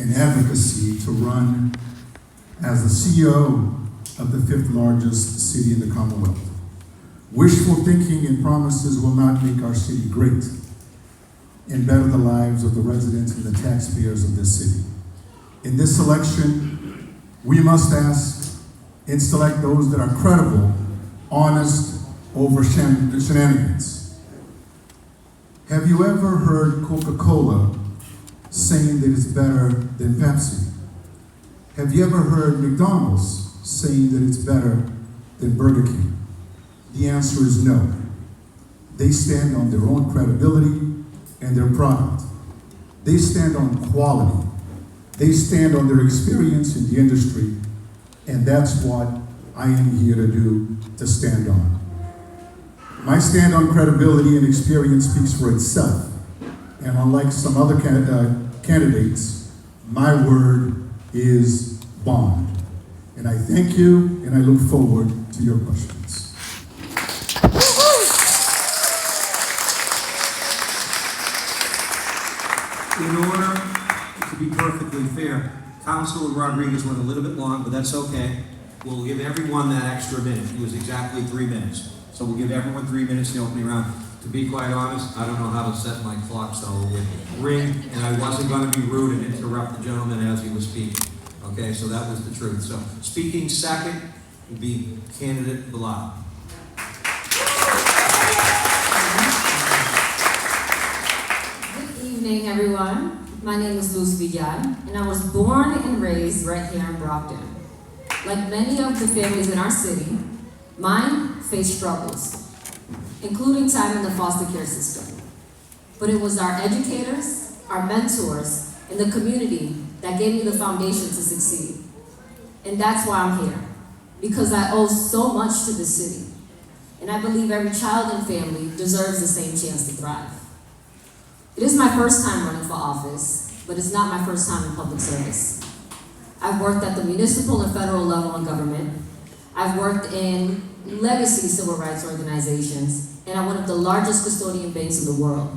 and advocacy to run as the CEO of the fifth largest city in the Commonwealth. Wishful thinking and promises will not make our city great and better the lives of the residents and the taxpayers of this city. In this election, we must ask and select those that are credible, honest, over shenanigans. Have you ever heard Coca-Cola saying that it's better than Pepsi? Have you ever heard McDonald's saying that it's better than Burger King? The answer is no. They stand on their own credibility and their product. They stand on quality. They stand on their experience in the industry, and that's what I am here to do, to stand on. My stand on credibility and experience speaks for itself, and unlike some other candidates, my word is bond. And I thank you, and I look forward to your questions. In order to be perfectly fair, Councilor Rodriguez went a little bit long, but that's okay. We'll give everyone that extra minute. It was exactly 3 minutes. So we'll give everyone 3 minutes in the opening round. To be quite honest, I don't know how to set my clock, so it would ring, and I wasn't going to be rude and interrupt the gentleman as he was speaking. Okay, so that was the truth. So speaking second would be candidate Bilal. Good evening, everyone. My name is Luz Villan, and I was born and raised right here in Brockton. Like many of the families in our city, mine faced struggles, including time in the foster care system. But it was our educators, our mentors, and the community that gave me the foundation to succeed. And that's why I'm here, because I owe so much to this city. And I believe every child and family deserves the same chance to thrive. It is my first time running for office, but it's not my first time in public service. I've worked at the municipal and federal level in government. I've worked in legacy civil rights organizations, and I'm one of the largest custodian banks in the world,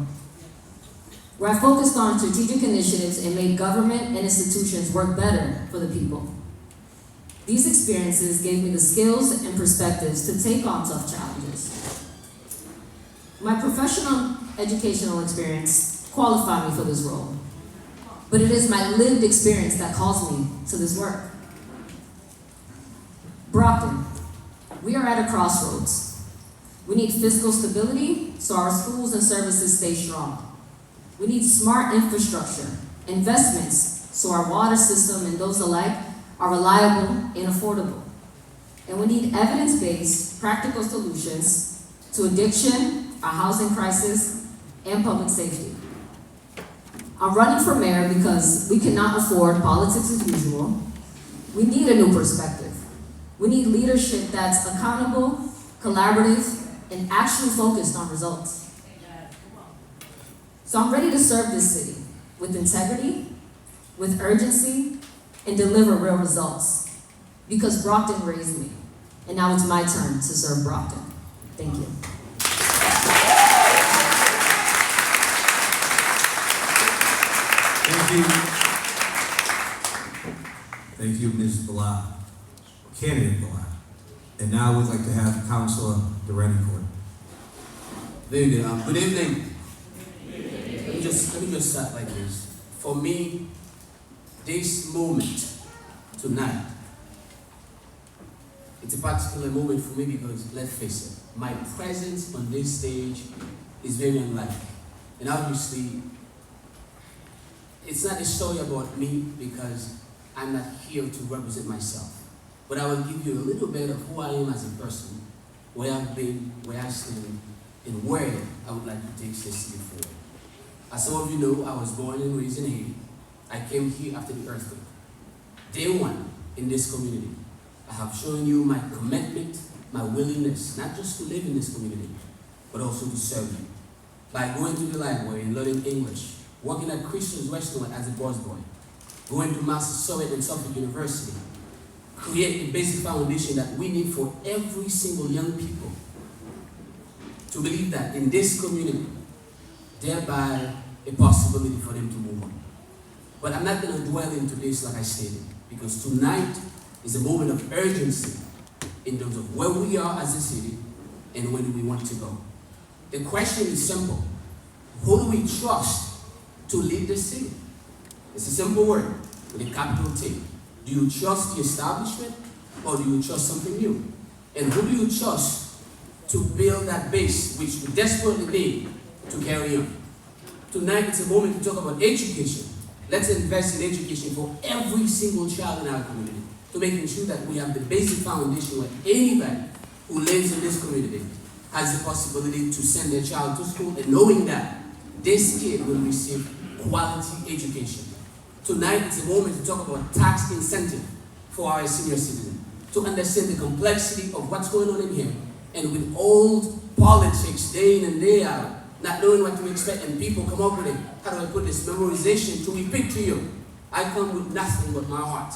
where I focused on strategic initiatives and made government and institutions work better for the people. These experiences gave me the skills and perspectives to take on tough challenges. My professional educational experience qualified me for this role, but it is my lived experience that calls me to this work. Brockton, we are at a crossroads. We need fiscal stability so our schools and services stay strong. We need smart infrastructure, investments so our water system and those alike are reliable and affordable. And we need evidence-based, practical solutions to addiction, our housing crisis, and public safety. I'm running for mayor because we cannot afford politics as usual. We need a new perspective. We need leadership that's accountable, collaborative, and actually focused on results. So I'm ready to serve this city with integrity, with urgency, and deliver real results. Because Brockton raised me, and now it's my turn to serve Brockton. Thank you. Thank you. Thank you, Ms. Bilal, candidate Bilal. And now we'd like to have Councilor Durancourt. Very good. Good evening. Let me just start like this. For me, this moment tonight, it's a particular moment for me because, let's face it, my presence on this stage is very unlikely. And obviously, it's not a story about me because I'm not here to represent myself. But I will give you a little bit of who I am as a person, where I've been, where I stand, and where I would like to take this city forward. As some of you know, I was born and raised in Haiti. I came here after the earthquake. Day one in this community, I have shown you my commitment, my willingness, not just to live in this community, but also to serve you. By going to the library and learning English, working at Christian's restaurant as a busboy, going to Master Soviet and Suffolk University, create the basic foundation that we need for every single young people to believe that in this community, thereby a possibility for them to move on. But I'm not going to dwell into this like I stated, because tonight is a moment of urgency in terms of where we are as a city and where do we want to go. The question is simple. Who do we trust to lead the city? It's a simple word with a capital T. Do you trust the establishment or do you trust something new? And who do you trust to build that base which we desperately need to carry on? Tonight it's a moment to talk about education. Let's invest in education for every single child in our community, to making sure that we have the basic foundation where anybody who lives in this community has the possibility to send their child to school and knowing that this kid will receive quality education. Tonight is a moment to talk about tax incentive for our senior citizens, to understand the complexity of what's going on in here, and with old politics day in and day out, not knowing what to expect, and people come up with it. How do I put this? Memorization to repeat to you. I come with nothing but my heart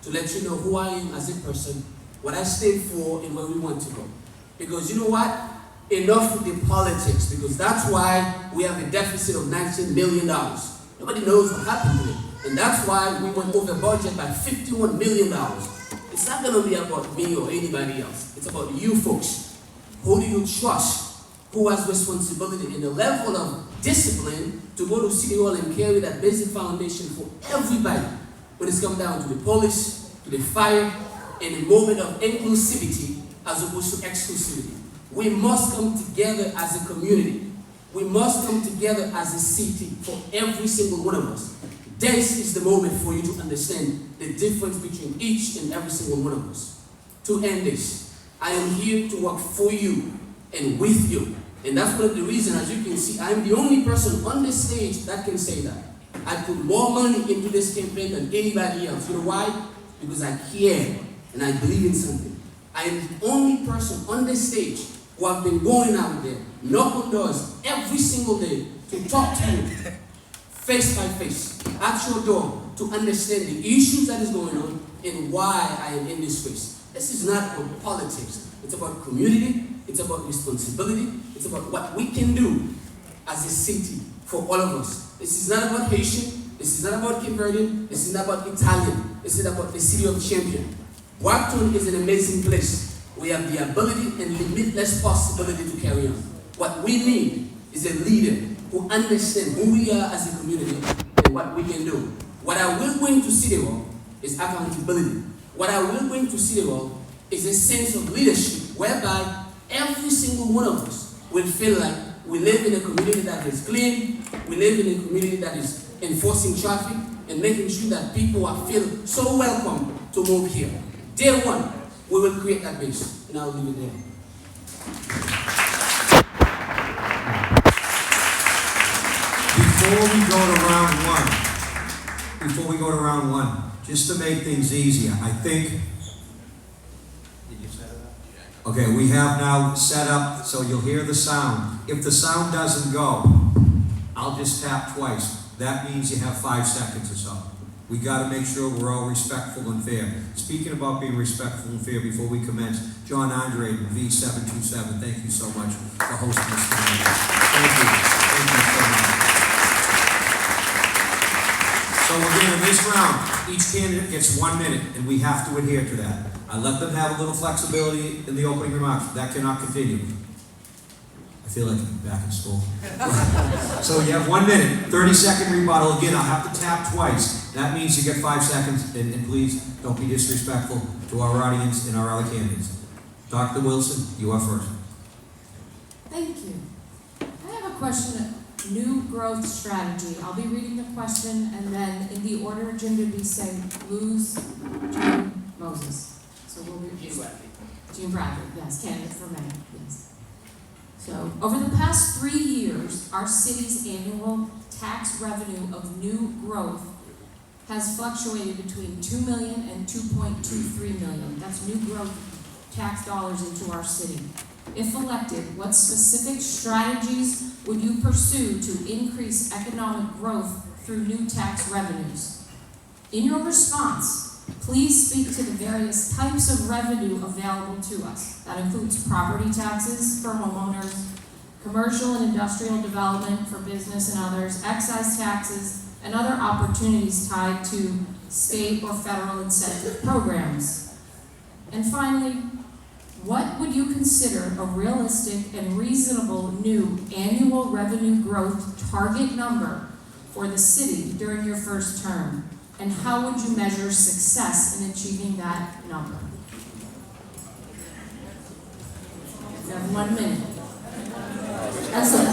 to let you know who I am as a person, what I stand for, and where we want to go. Because you know what? Enough with the politics, because that's why we have a deficit of $19 million. Nobody knows what happened to it. And that's why we went over budget by $51 million. It's not going to be about me or anybody else. It's about you folks. Who do you trust? Who has responsibility in the level of discipline to go to City Hall and carry that basic foundation for everybody when it's come down to the police, to the fire, in a moment of inclusivity as opposed to exclusivity. We must come together as a community. We must come together as a city for every single one of us. This is the moment for you to understand the difference between each and every single one of us. To end this, I am here to work for you and with you. And that's one of the reasons, as you can see, I'm the only person on this stage that can say that. I put more money into this campaign than anybody else. You know why? Because I care and I believe in something. I am the only person on this stage who have been going out there, knock on doors every single day to talk to you face by face, at your door, to understand the issues that is going on and why I am in this race. This is not about politics. It's about community. It's about responsibility. It's about what we can do as a city for all of us. This is not about Haitian. This is not about Cameroonian. This is not about Italian. This is about the city of Champion. Brockton is an amazing place. We have the ability and limitless possibility to carry on. What we need is a leader who understands who we are as a community and what we can do. What I will bring to City Hall is accountability. What I will bring to City Hall is a sense of leadership whereby every single one of us will feel like we live in a community that is clean, we live in a community that is enforcing traffic and making sure that people are feel so welcome to move here. Day one, we will create that base, and I'll leave it there. Before we go to round one, just to make things easier, I think, did you set it up? Yeah. Okay, we have now set up so you'll hear the sound. If the sound doesn't go, I'll just tap twice. That means you have 5 seconds or so. We got to make sure we're all respectful and fair. Speaking about being respectful and fair, before we commence, John Andre, V727, thank you so much for hosting this tonight. Thank you. Thank you so much. So again, in this round, each candidate gets 1 minute, and we have to adhere to that. I let them have a little flexibility in the opening remarks. That cannot continue. I feel like I'm back in school. So you have 1 minute, 30-second rebuttal. Again, I'll have to tap twice. That means you get 5 seconds, and please don't be disrespectful to our audience and our other candidates. Dr. Wilson, you are first. Thank you. I have a question. New growth strategy. I'll be reading the question, and then in the order Jim did we say Luz, Jim, Moses. So we'll be Jim Bradford, yes, candidate for mayor, yes. So over the past 3 years, our city's annual tax revenue of new growth has fluctuated between $2 million and $2.23 million. That's new growth tax dollars into our city. If elected, what specific strategies would you pursue to increase economic growth through new tax revenues? In your response, please speak to the various types of revenue available to us. That includes property taxes for homeowners, commercial and industrial development for business and others, excise taxes, and other opportunities tied to state or federal incentive programs? And finally, what would you consider a realistic and reasonable new annual revenue growth target number for the city during your first term? And how would you measure success in achieving that number? You have 1 minute. That's it.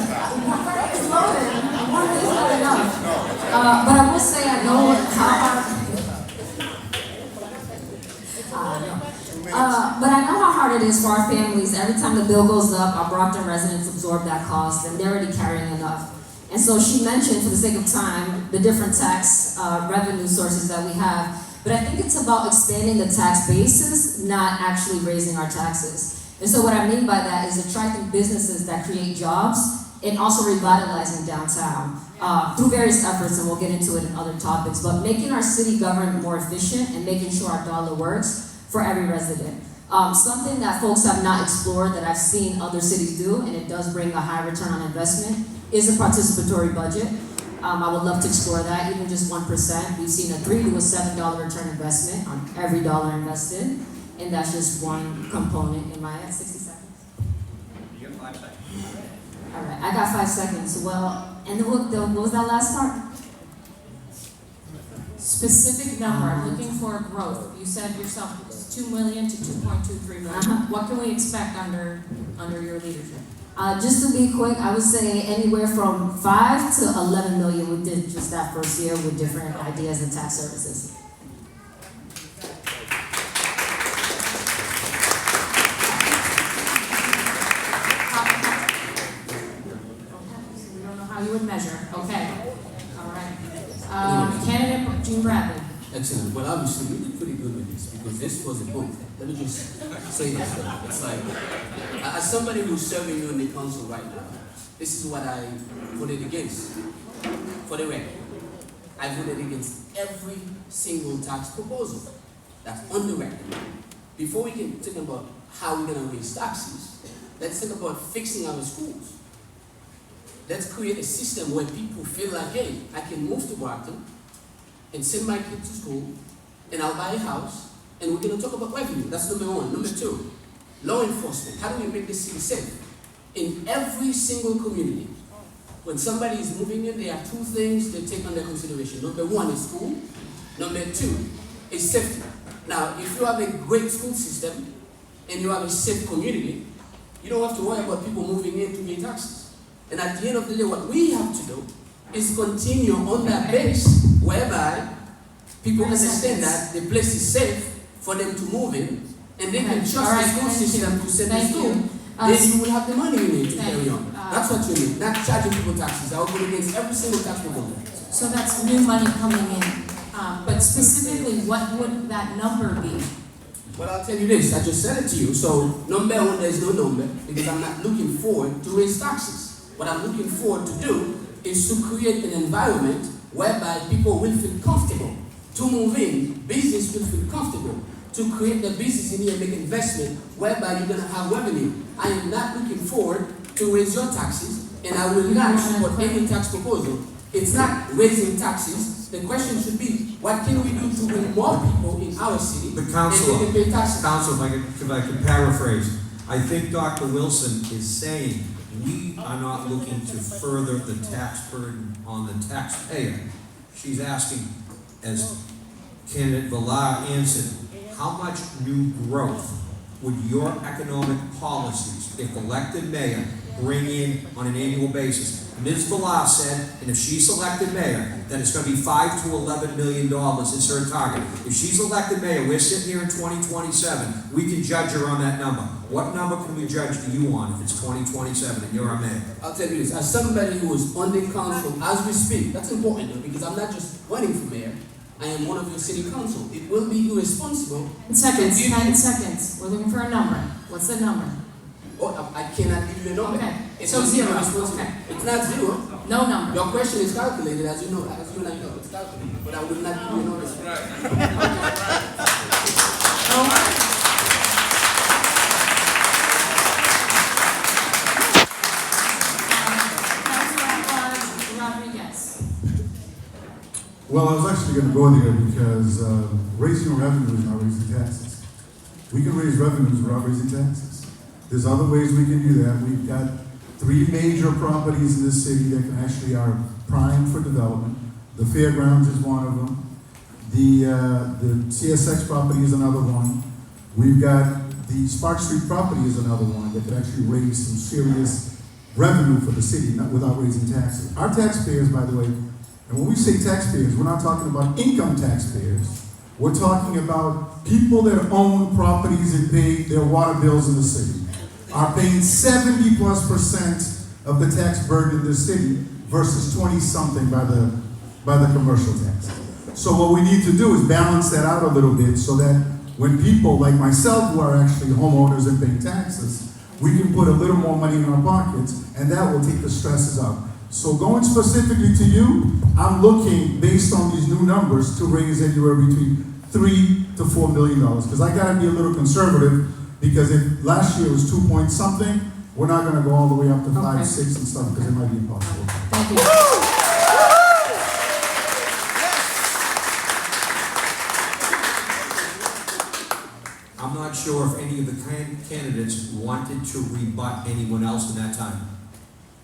It's loaded. 1 minute's not enough. But I will say I know how hard. But I know how hard it is for our families. Every time the bill goes up, our Brockton residents absorb that cost, and they're already carrying enough. And so she mentioned, for the sake of time, the different tax revenue sources that we have. But I think it's about expanding the tax basis, not actually raising our taxes. And so what I mean by that is attracting businesses that create jobs and also revitalizing downtown through various efforts, and we'll get into it in other topics, but making our city government more efficient and making sure our dollar works for every resident. Something that folks have not explored that I've seen other cities do, and it does bring a high return on investment, is a participatory budget. I would love to explore that, even just 1%. We've seen a $3 to $7 return investment on every dollar invested, and that's just one component. Am I at 60 seconds? You got 5 seconds. All right, I got 5 seconds. Well, and what was that last part? Specific number, looking for growth. You said yourself it's 2 million to 2.23 million. What can we expect under your leadership? Just to be quick, I would say anywhere from 5 to 11 million we did just that first year with different ideas and tax services. We don't know how you would measure. Okay. All right. Candidate Jean Bradley. Excellent. Well, obviously, we did pretty good with this because this was a book. Let me just say this. It's like, as somebody who's serving you in the council right now, this is what I voted against. For the record, I voted against every single tax proposal. That's on the record. Before we can think about how we're going to raise taxes, let's think about fixing our schools. Let's create a system where people feel like, hey, I can move to Brockton and send my kid to school, and I'll buy a house, and we're going to talk about revenue. That's number one. Number two, law enforcement. How do we make the city safe? In every single community, when somebody is moving in, there are two things they take under consideration. Number one is school. Number two is safety. Now, if you have a great school system and you have a safe community, you don't have to worry about people moving in to pay taxes. And at the end of the day, what we have to do is continue on that base whereby people understand that the place is safe for them to move in, and they can trust the school system to send them to school. Then you will have the money you need to carry on. That's what you need, not charging people taxes. I will go against every single tax proposal. So that's new money coming in. But specifically, what would that number be? Well, I'll tell you this. I just said it to you. So, number one, there's no number because I'm not looking forward to raise taxes. What I'm looking forward to do is to create an environment whereby people will feel comfortable to move in, business will feel comfortable to create the business in here and make investment whereby you're going to have revenue. I am not looking forward to raise your taxes, and I will not support any tax proposal. It's not raising taxes. The question should be, what can we do to bring more people in our city But Council, and they can pay taxes? Council, if I could paraphrase, I think Dr. Wilson is saying we are not looking to further the tax burden on the taxpayer. She's asking, as candidate Villar answered, how much new growth would your economic policies, if elected mayor, bring in on an annual basis? Ms. Villar said, and if she's elected mayor, then it's going to be $5 to $11 million is her target. If she's elected mayor, we're sitting here in 2027, we can judge her on that number. What number can we judge you on if it's 2027 and you're our mayor? I'll tell you this, as somebody who is on the council as we speak, that's important though, because I'm not just running for mayor, I am one of your city council. It will be irresponsible. 10 seconds, 10 seconds. We're looking for a number. What's the number? Oh, I cannot give you a number. Okay. It's So not zero. irresponsible. Okay. It's not zero. No number. Your question is calculated, as you know, as you and I know, it's calculated. But I will not give you a number. Councilor Rodriguez. Well, I was actually going to go there because raising revenue is not raising taxes. We can raise revenues without raising taxes. There's other ways we can do that. We've got 3 major properties in this city that can actually are primed for development. The fairgrounds is one of them. The CSX property is another one. We've got the Spark Street property is another one that could actually raise some serious revenue for the city, not without raising taxes. Our taxpayers, by the way, and when we say taxpayers, we're not talking about income taxpayers. We're talking about people that own properties and pay their water bills in the city are paying 70+% of the tax burden in this city versus 20-something by the commercial tax. So what we need to do is balance that out a little bit so that when people like myself who are actually homeowners and paying taxes, we can put a little more money in our pockets and that will take the stresses out. So going specifically to you, I'm looking based on these new numbers to raise anywhere between $3 to $4 million because I gotta be a little conservative because if last year was 2 point something, we're not gonna go all the way up to 5, 6 and stuff because it might be impossible. Thank you. I'm not sure if any of the candidates wanted to rebut anyone else in that time.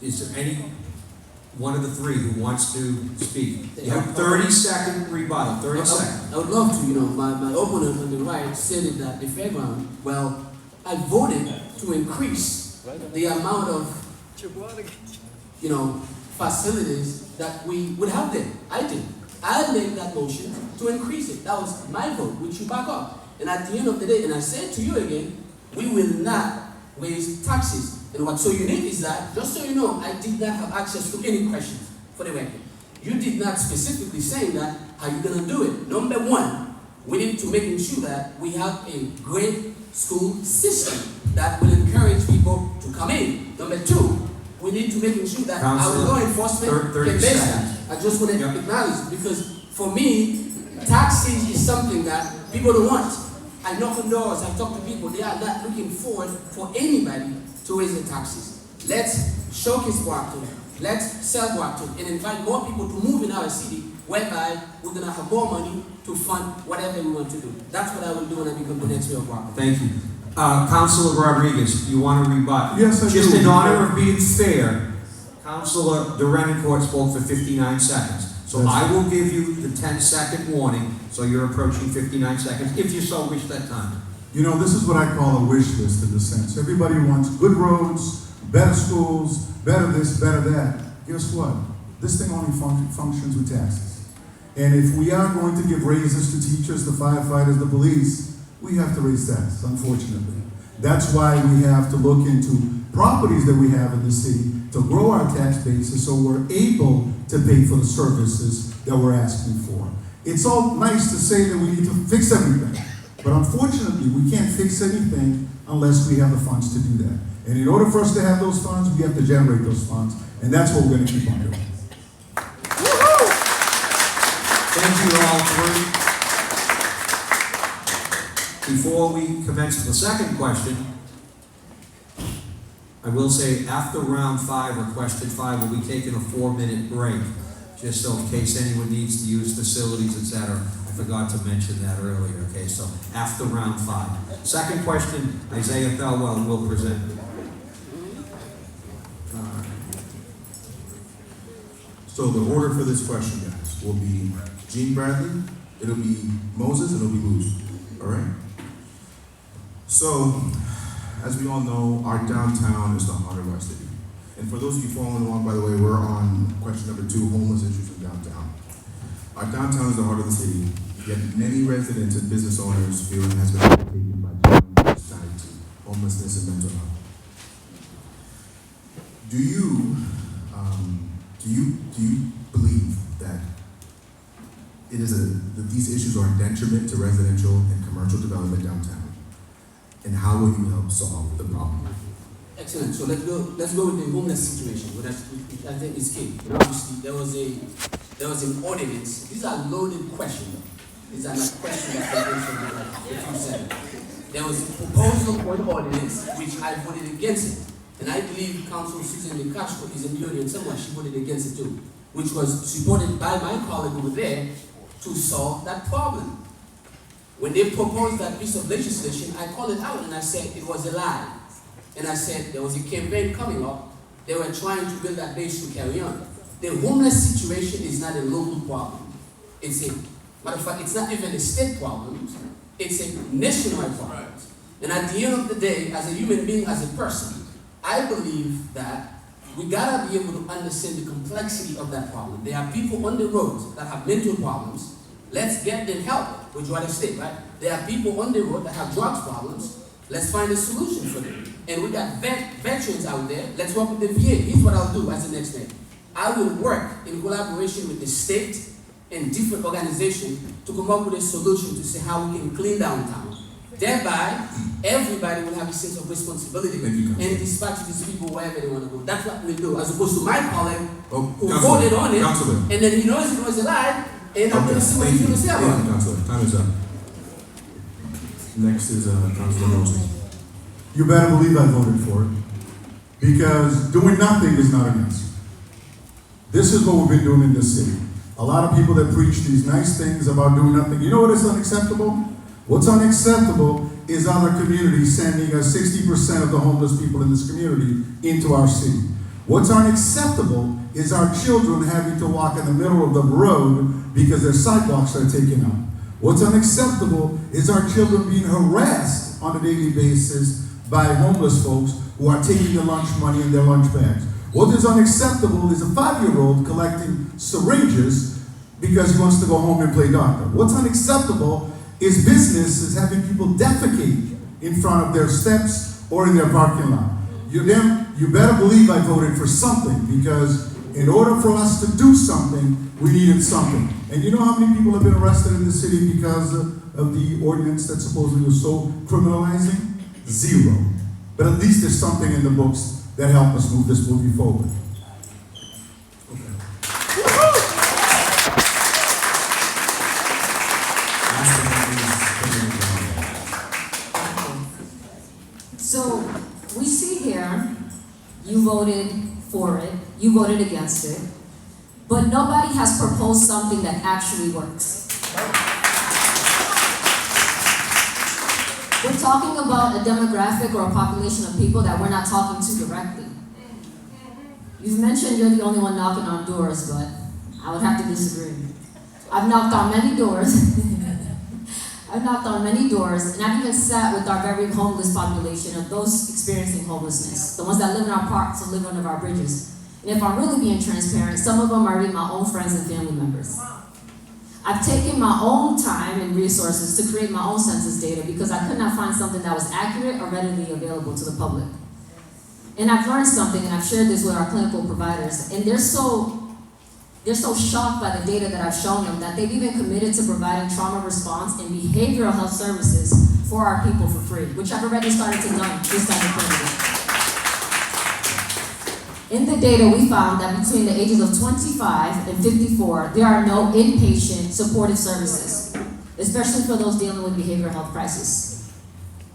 Is there any one of the 3 who wants to speak? You have 30-second rebuttal, 30 seconds. I would love to, my opponent on the right stated that the fairground, well, I voted to increase the amount of, facilities that we would have there. I did. I made that motion to increase it. That was my vote, which you back up. And at the end of the day, and I said to you again, we will not raise taxes. And what's so unique is that, just so you know, I did not have access to any questions for the record. You did not specifically say that, how you gonna do it? Number 1, we need to make sure that we have a great school system that will encourage people to come in. Number 2, we need to make sure that our law enforcement can base that. I just want to acknowledge, because for me, taxes is something that people don't want. I knock on doors, I talk to people, they are not looking forward for anybody to raise their taxes. Let's showcase Brockton, let's sell Brockton, and invite more people to move in our city, whereby we're going to have more money to fund whatever we want to do. That's what I will do when I become the next mayor of Brockton. Thank you. Councilor Rodriguez, you want to rebut? Yes, I do. Just in honor of being fair, Councilor Durencourt spoke for 59 seconds. So I will give you the 10-second warning, so you're approaching 59 seconds, if you so wish that time. This is what I call a wish list in a sense. Everybody wants good roads, better schools, better this, better that. Guess what? This thing only functions with taxes. And if we are going to give raises to teachers, the firefighters, the police, we have to raise taxes, unfortunately. That's why we have to look into properties that we have in the city to grow our tax basis so we're able to pay for the services that we're asking for. It's all nice to say that we need to fix everything, but unfortunately we can't fix anything unless we have the funds to do that. And in order for us to have those funds, we have to generate those funds, and that's what we're going to keep on doing. Thank you all 3. Before we commence the second question, I will say after round 5 or question 5, we'll be taking a 4-minute break, just so in case anyone needs to use facilities, etc. I forgot to mention that earlier, okay? So after round 5. Second question, Isaiah Thelwell will present. So the order for this question, guys, will be Gene Bradley, it'll be Moses, and it'll be Luz. All right? So, as we all know, our downtown is the heart of our city. And for those of you following along, by the way, we're on question number 2, homeless issues in downtown. Our downtown is the heart of the city, yet many residents and business owners feel it has been overtaken by challenges tied to homelessness and mental health. Do you believe that that these issues are a detriment to residential and commercial development downtown? And how will you help solve the problem? Excellent. So let's go with the homeless situation, which I think is key. Obviously, there was an ordinance. These are loaded questions. These are not questions that can answer if you said. There was a proposal for an ordinance which I voted against it. And I believe Council Susan De Castro is in the audience somewhere. She voted against it too. which was supported by my colleague over there, to solve that problem. When they proposed that piece of legislation, I called it out and I said it was a lie. And I said there was a campaign coming up. They were trying to build that base to carry on. The homeless situation is not a local problem. It's a, matter of fact, it's not even a state problem. It's a nationwide problem. And at the end of the day, as a human being, as a person, I believe that we gotta be able to understand the complexity of that problem. There are people on the road that have mental problems. Let's get them help with Joanna State, right? There are people on the road that have drugs problems. Let's find a solution for them. And we got veterans out there. Let's work with the VA. Here's what I'll do as the next step. I will work in collaboration with the state and different organizations to come up with a solution to see how we can clean downtown. Thereby, everybody will have a sense of responsibility and dispatch these people wherever they want to go. That's what we'll do, as opposed to my colleague who voted on it, and then he knows it was a lie, and I'm going to see what he's going to say about it. Councilor, time is up. Next is Councilor Mosley. You better believe I voted for it, because doing nothing is not an answer. This is what we've been doing in this city. A lot of people that preach these nice things about doing nothing. You know what is unacceptable? What's unacceptable is other communities sending us 60% of the homeless people in this community into our city. What's unacceptable is our children having to walk in the middle of the road because their sidewalks are taken up. What's unacceptable is our children being harassed on a daily basis by homeless folks who are taking their lunch money in their lunch bags. What is unacceptable is a 5-year-old collecting syringes because he wants to go home and play doctor. What's unacceptable is businesses having people defecate in front of their steps or in their parking lot. You better believe I voted for something, because in order for us to do something, we needed something. And you know how many people have been arrested in the city because of the ordinance that supposedly was so criminalizing? 0. But at least there's something in the books that help us move this movie forward. So we see here, you voted for it, you voted against it, but nobody has proposed something that actually works. We're talking about a demographic or a population of people that we're not talking to directly. You've mentioned you're the only one knocking on doors, but I would have to disagree. I've knocked on many doors. I've knocked on many doors, and I've even sat with our very homeless population of those experiencing homelessness, the ones that live in our parks or live under our bridges. And if I'm really being transparent, some of them are even my own friends and family members. I've taken my own time and resources to create my own census data because I could not find something that was accurate or readily available to the public. And I've learned something, and I've shared this with our clinical providers, and they're so shocked by the data that I've shown them that they've even committed to providing trauma response and behavioral health services for our people for free, which I've already started to do this time of pandemic. In the data, we found that between the ages of 25 and 54, there are no inpatient supportive services, especially for those dealing with behavioral health crisis.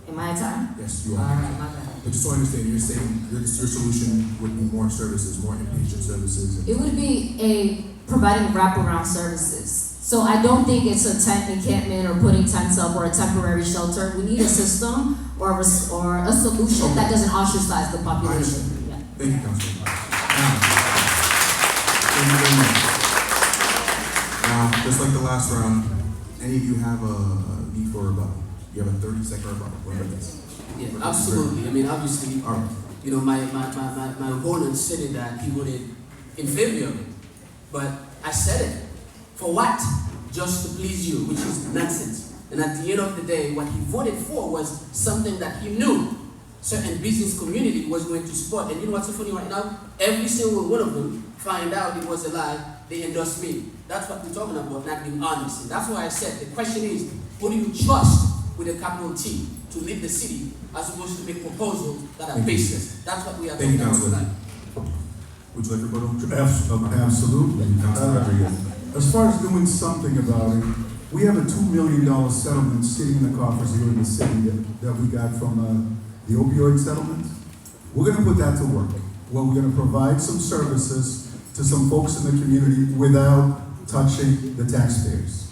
Am I at time? Yes, you are. All right, my bad. But just so I understand, you're saying your solution would be more services, more inpatient services. It would be providing wraparound services. So I don't think it's a tent encampment or putting tents up or a temporary shelter. We need a system or a solution that doesn't ostracize the population. Yeah. Thank you, Councilman. Thank you very much. Now, just like the last round, any of you have a need for a rebuttal? You have a 30-second rebuttal. What about this? Yeah, absolutely. I mean, obviously, All right. you know, my opponent said that he voted in favor of it. But I said it. For what? Just to please you, which is nonsense. And at the end of the day, what he voted for was something that he knew certain business community was going to support. And you know what's so funny right now? Every single one of them find out it was a lie, they endorse me. That's what we're talking about, not being honest. And that's why I said the question is, who do you trust with a capital T to lead the city as opposed to make proposals that are baseless? That's what we are talking about tonight. Would you like rebuttal? Absolutely. Councilman Rodriguez. As far as doing something about it, we have a $2 million settlement sitting in the coffers here in the city that we got from the opioid settlement. We're going to put that to work. Well, we're going to provide some services to some folks in the community without touching the taxpayers.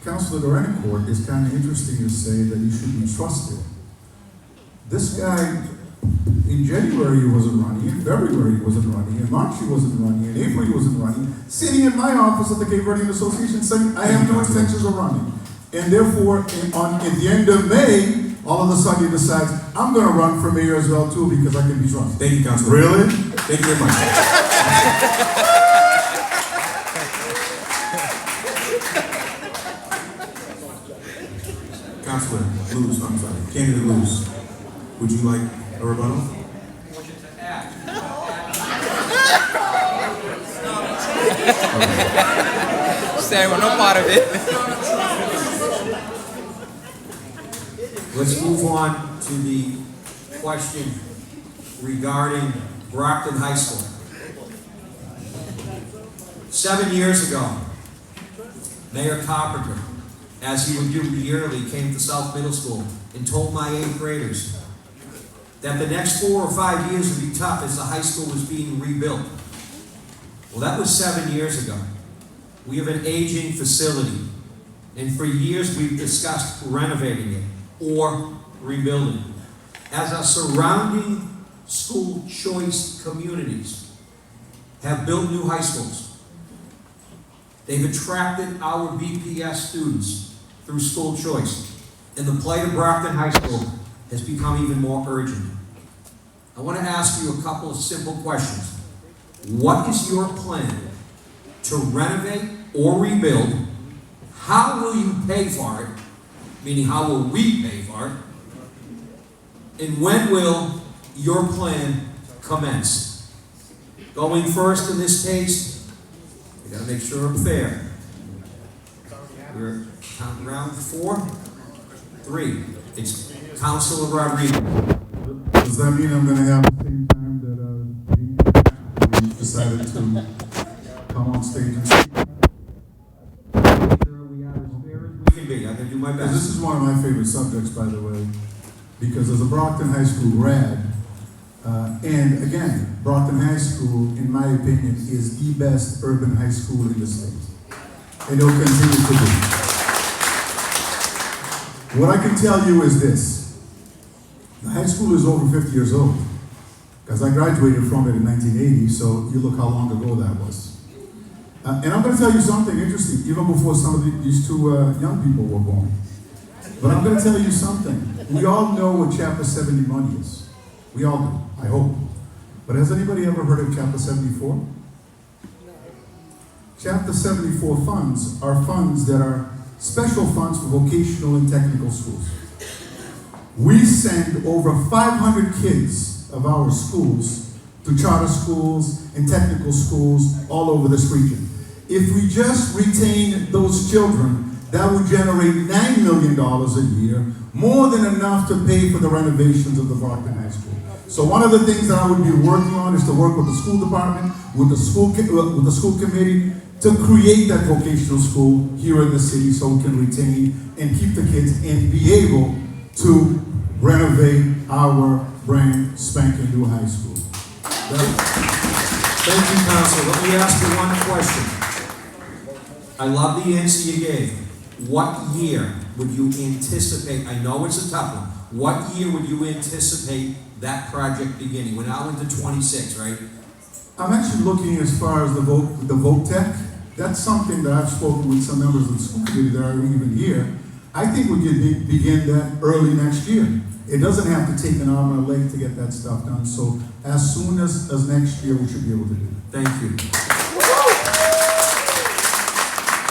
Councilor Dorencourt is kind of interesting to say that he should be trusted. This guy, in January he wasn't running, in February he wasn't running, in March he wasn't running, in April he wasn't running, sitting in my office at the Cape Verdean Association saying, I have no intentions of running. And therefore, at the end of May, all of a sudden he decides, I'm going to run for mayor as well too because I can be trusted. Thank you, Councilor. Really? Thank you very much. Councilor Luz, I'm sorry, Candidate Luz, would you like a rebuttal? Say we're no part of it. Let's move on to the question regarding Brockton High School. 7 years ago, Mayor Carpenter, as he would do yearly, came to South Middle School and told my 8th graders that the next 4 or 5 years would be tough as the high school was being rebuilt. Well, that was 7 years ago. We have an aging facility, and for years we've discussed renovating it or rebuilding it. As our surrounding school choice communities have built new high schools, they've attracted our BPS students through school choice, and the plight of Brockton High School has become even more urgent. I want to ask you a couple of simple questions. What is your plan to renovate or rebuild? How will you pay for it? Meaning, how will we pay for it? And when will your plan commence? Going first in this case, I gotta make sure I'm fair. We're counting round 4, 3. It's Councilor Rodriguez. Does that mean I'm going to have the same time that we decided to come on stage and speak? We are as fair as we can be. I'm gonna do my This best. is one of my favorite subjects, by the way, because as a Brockton High School grad, and again, Brockton High School, in my opinion, is the best urban high school in the state. And it will continue to be. What I can tell you is this. The high school is over 50 years old, because I graduated from it in 1980, so you look how long ago that was. And I'm going to tell you something interesting, even before some of these two young people were born. But I'm going to tell you something. We all know what Chapter 70 money is. We all do, I hope. But has anybody ever heard of Chapter 74? Chapter 74 funds are funds that are special funds for vocational and technical schools. We send over 500 kids of our schools to charter schools and technical schools all over this region. If we just retain those children, that would generate $9 million a year, more than enough to pay for the renovations of the Brockton High School. So one of the things that I would be working on is to work with the school department, with the school committee, to create that vocational school here in the city so we can retain and keep the kids and be able to renovate our brand spanking new high school. Thank you, Councilor. Let me ask you one question. I love the answer you gave. What year would you anticipate, I know it's a tough one, what year would you anticipate that project beginning? We're now into 26, right? I'm actually looking as far as the vote tech. That's something that I've spoken with some members of the school committee that are even here. I think we could begin that early next year. It doesn't have to take an arm and a leg to get that stuff done. So as soon as next year, we should be able to do it. Thank you.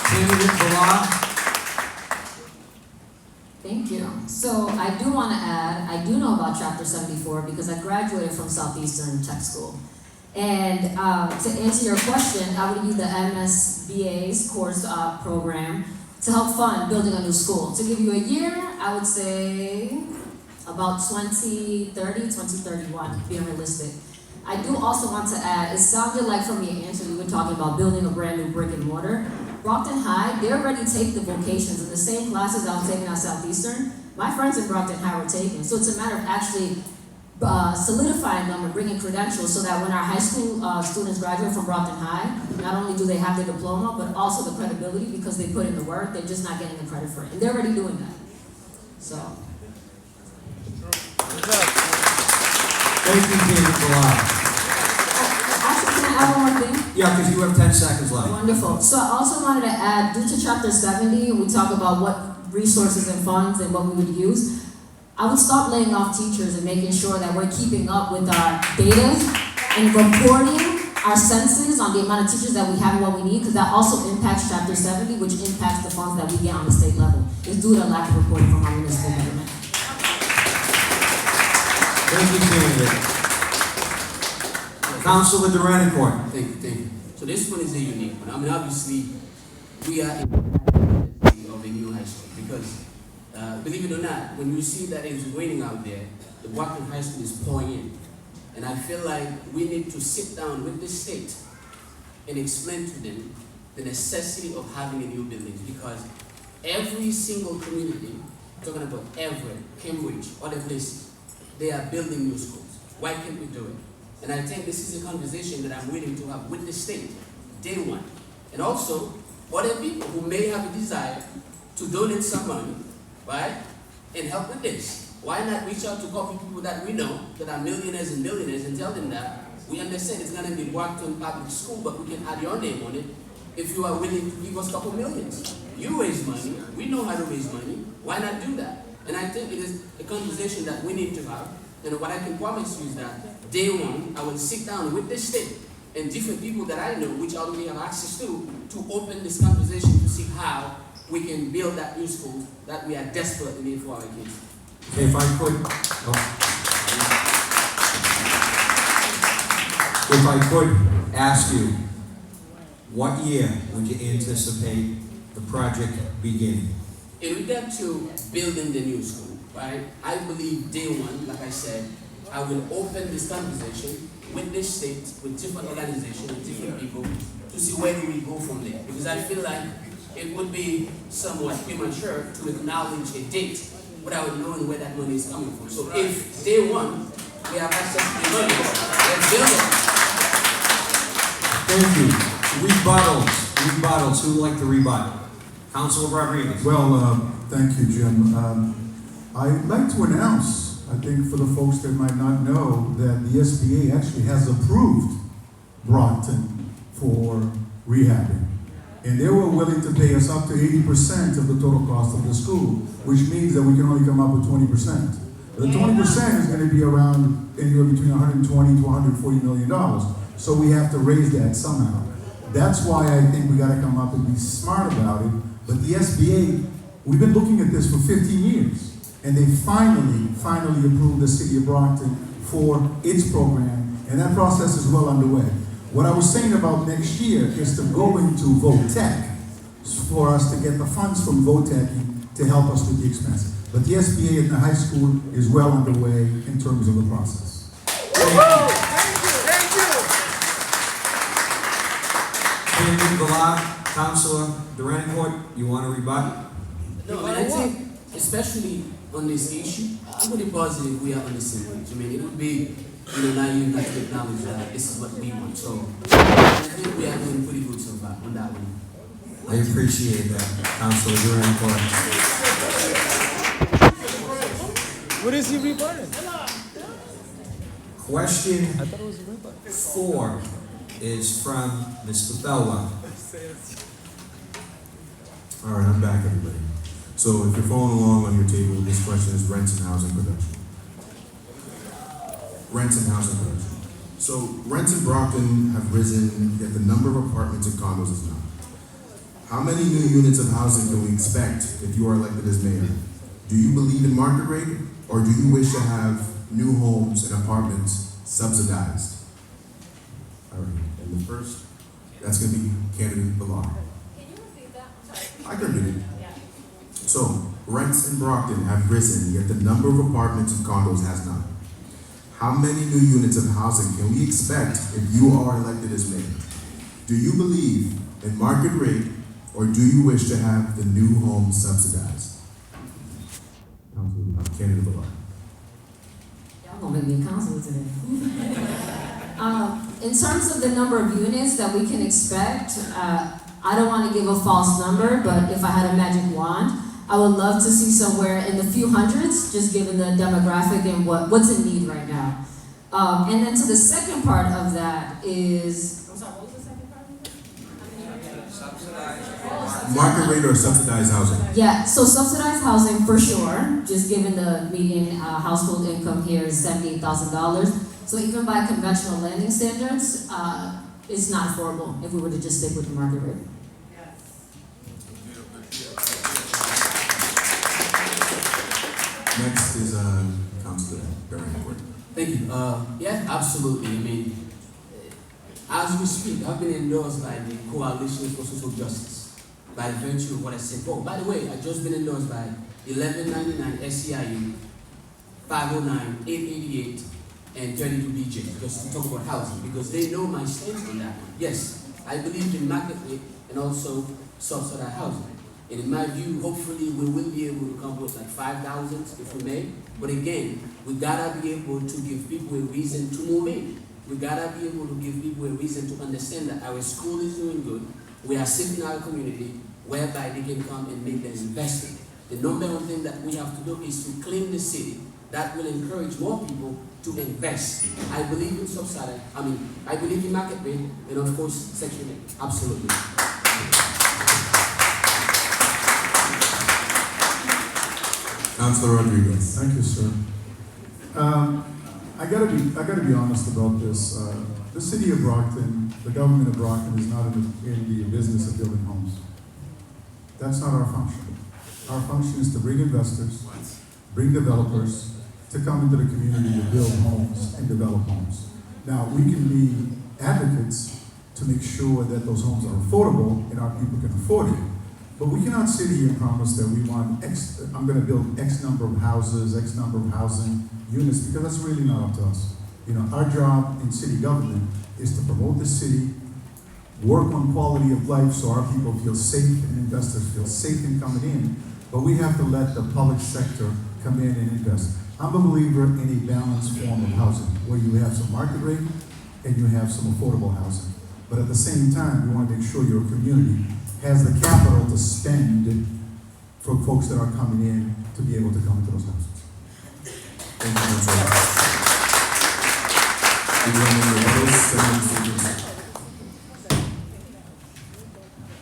Candidate Bala. Thank you. So I do want to add, I do know about Chapter 74 because I graduated from Southeastern Tech School. And to answer your question, I would use the MSBA's course program to help fund building a new school. To give you a year, I would say about 2030, 2031, being realistic. I do also want to add, it sounded like from your answer you were talking about building a brand new brick and mortar. Brockton High, they already take the vocations in the same classes I was taking at Southeastern. My friends in Brockton High were taking. So it's a matter of actually solidifying them and bringing credentials so that when our high school students graduate from Brockton High, not only do they have their diploma, but also the credibility because they put in the work, they're just not getting the credit for it. And they're already doing that. So. Thank you, David Bilal. Actually, can I add one more thing? Yeah, because you have 10 seconds left. Wonderful. So I also wanted to add, due to Chapter 70, we talk about what resources and funds and what we would use. I would stop laying off teachers and making sure that we're keeping up with our data and reporting our census on the amount of teachers that we have and what we need, because that also impacts Chapter 70, which impacts the funds that we get on the state level. It's due to lack of reporting from our municipal government. Thank you, David. Councilor Durancourt. Thank you. So this one is a unique one. I mean, obviously, we are in of a new high school because, believe it or not, when you see that it's raining out there, the Brockton High School is pouring in. And I feel like we need to sit down with the state and explain to them the necessity of having a new building because every single community, talking about Everett, Cambridge, other places, they are building new schools. Why can't we do it? And I think this is a conversation that I'm willing to have with the state, day one. And also, other people who may have a desire to donate some money, right, and help with this. Why not reach out to a couple people that we know that are millionaires and billionaires and tell them that we understand it's going to be Brockton Public School, but we can add your name on it if you are willing to give us a couple millions. You raise money. We know how to raise money. Why not do that? And I think it is a conversation that we need to have. And what I can promise you is that day one, I will sit down with the state and different people that I know, which I already have access to open this conversation to see how we can build that new school that we are desperately need for our kids. If I could ask you, what year would you anticipate the project beginning? In regard to building the new school, right, I believe day one, like I said, I will open this conversation with the state, with different organizations, with different people, to see where do we go from there. Because I feel like it would be somewhat premature to acknowledge a date without knowing where that money is coming from. So if day one, we have access to the money, let's build it. Thank you. Rebuttals. Who would like to rebut? Councilor Rodriguez. Well, thank you, Jim. I'd like to announce, I think for the folks that might not know, that the SBA actually has approved Brockton for rehabbing. And they were willing to pay us up to 80% of the total cost of the school, which means that we can only come up with 20%. The 20% is going to be around anywhere between $120 to $140 million. So we have to raise that somehow. That's why I think we got to come up and be smart about it. But the SBA, we've been looking at this for 15 years. And they finally approved the city of Brockton for its program. And that process is well underway. What I was saying about next year is to go into VOTEC for us to get the funds from VOTEC to help us with the expense. But the SBA at the high school is well underway in terms of the process. Thank you, Bilal. Councilor Durancourt, you want to rebut? No, I think, especially on this issue, I'm pretty positive we are on the same page. I mean, it would be naive not to acknowledge that this is what we want. So I think we are doing pretty good so far on that one. I appreciate that, Councilor Durancourt. What is he rebutting? Question 4 is from Mr. Thelwa. All right, I'm back, everybody. So if you're following along on your table, this question is rents and housing production. Rents and housing production. So rents in Brockton have risen, yet the number of apartments and condos is not. How many new units of housing can we expect if you are elected as mayor? Do you believe in market rate, or do you wish to have new homes and apartments subsidized? All right, and the first, that's going to be candidate Bilal. Can you repeat that? I can read it. So, rents in Brockton have risen, yet the number of apartments and condos has not. How many new units of housing can we expect if you are elected as mayor? Do you believe in market rate, or do you wish to have the new homes subsidized? Candidate Bilal. gonna make me a counselor today. In terms of the number of units that we can expect, I don't want to give a false number, but if I had a magic wand, I would love to see somewhere in the few hundreds, just given the demographic and what's in need right now. And then to the second part of that is, I'm sorry, what was the second part? Market rate or subsidized housing? Yeah, so subsidized housing for sure, just given the median household income here is $78,000. So even by conventional lending standards, it's not affordable if we were to just stick with the market rate. Next is Councilor Durant. Thank you. Yeah, absolutely. I mean, as we speak, I've been endorsed by the Coalition for Social Justice by virtue of what I said. Oh, by the way, I've just been endorsed by 1199 SCIU, 509, 888, and 32BJ, just to talk about housing, because they know my stance on that one. Yes, I believe in market rate and also subsidized housing. And in my view, hopefully we will be able to come with like 5,000 if we may. But again, we gotta be able to give people a reason to move in. We gotta be able to give people a reason to understand that our school is doing good. We are safe in our community, whereby they can come and make an investment. The number one thing that we have to do is to clean the city. That will encourage more people to invest. I believe in subsidized. I believe in market rate, and of course, Section 8. Absolutely. Councilor Rodriguez. Thank you, sir. I gotta be honest about this. The city of Brockton, the government of Brockton is not in the business of building homes. That's not our function. Our function is to bring investors, bring developers, to come into the community to build homes and develop homes. Now, we can be advocates to make sure that those homes are affordable and our people can afford it. But we cannot sit here and promise that we want I'm gonna build X number of houses, X number of housing units, because that's really not up to us. You know, our job in city government is to promote the city, work on quality of life so our people feel safe and investors feel safe in coming in, but we have to let the public sector come in and invest. I'm a believer in a balanced form of housing, where you have some market rate and you have some affordable housing. But at the same time, you want to make sure your community has the capital to spend for folks that are coming in to be able to come into those houses. Thank you, Councilor.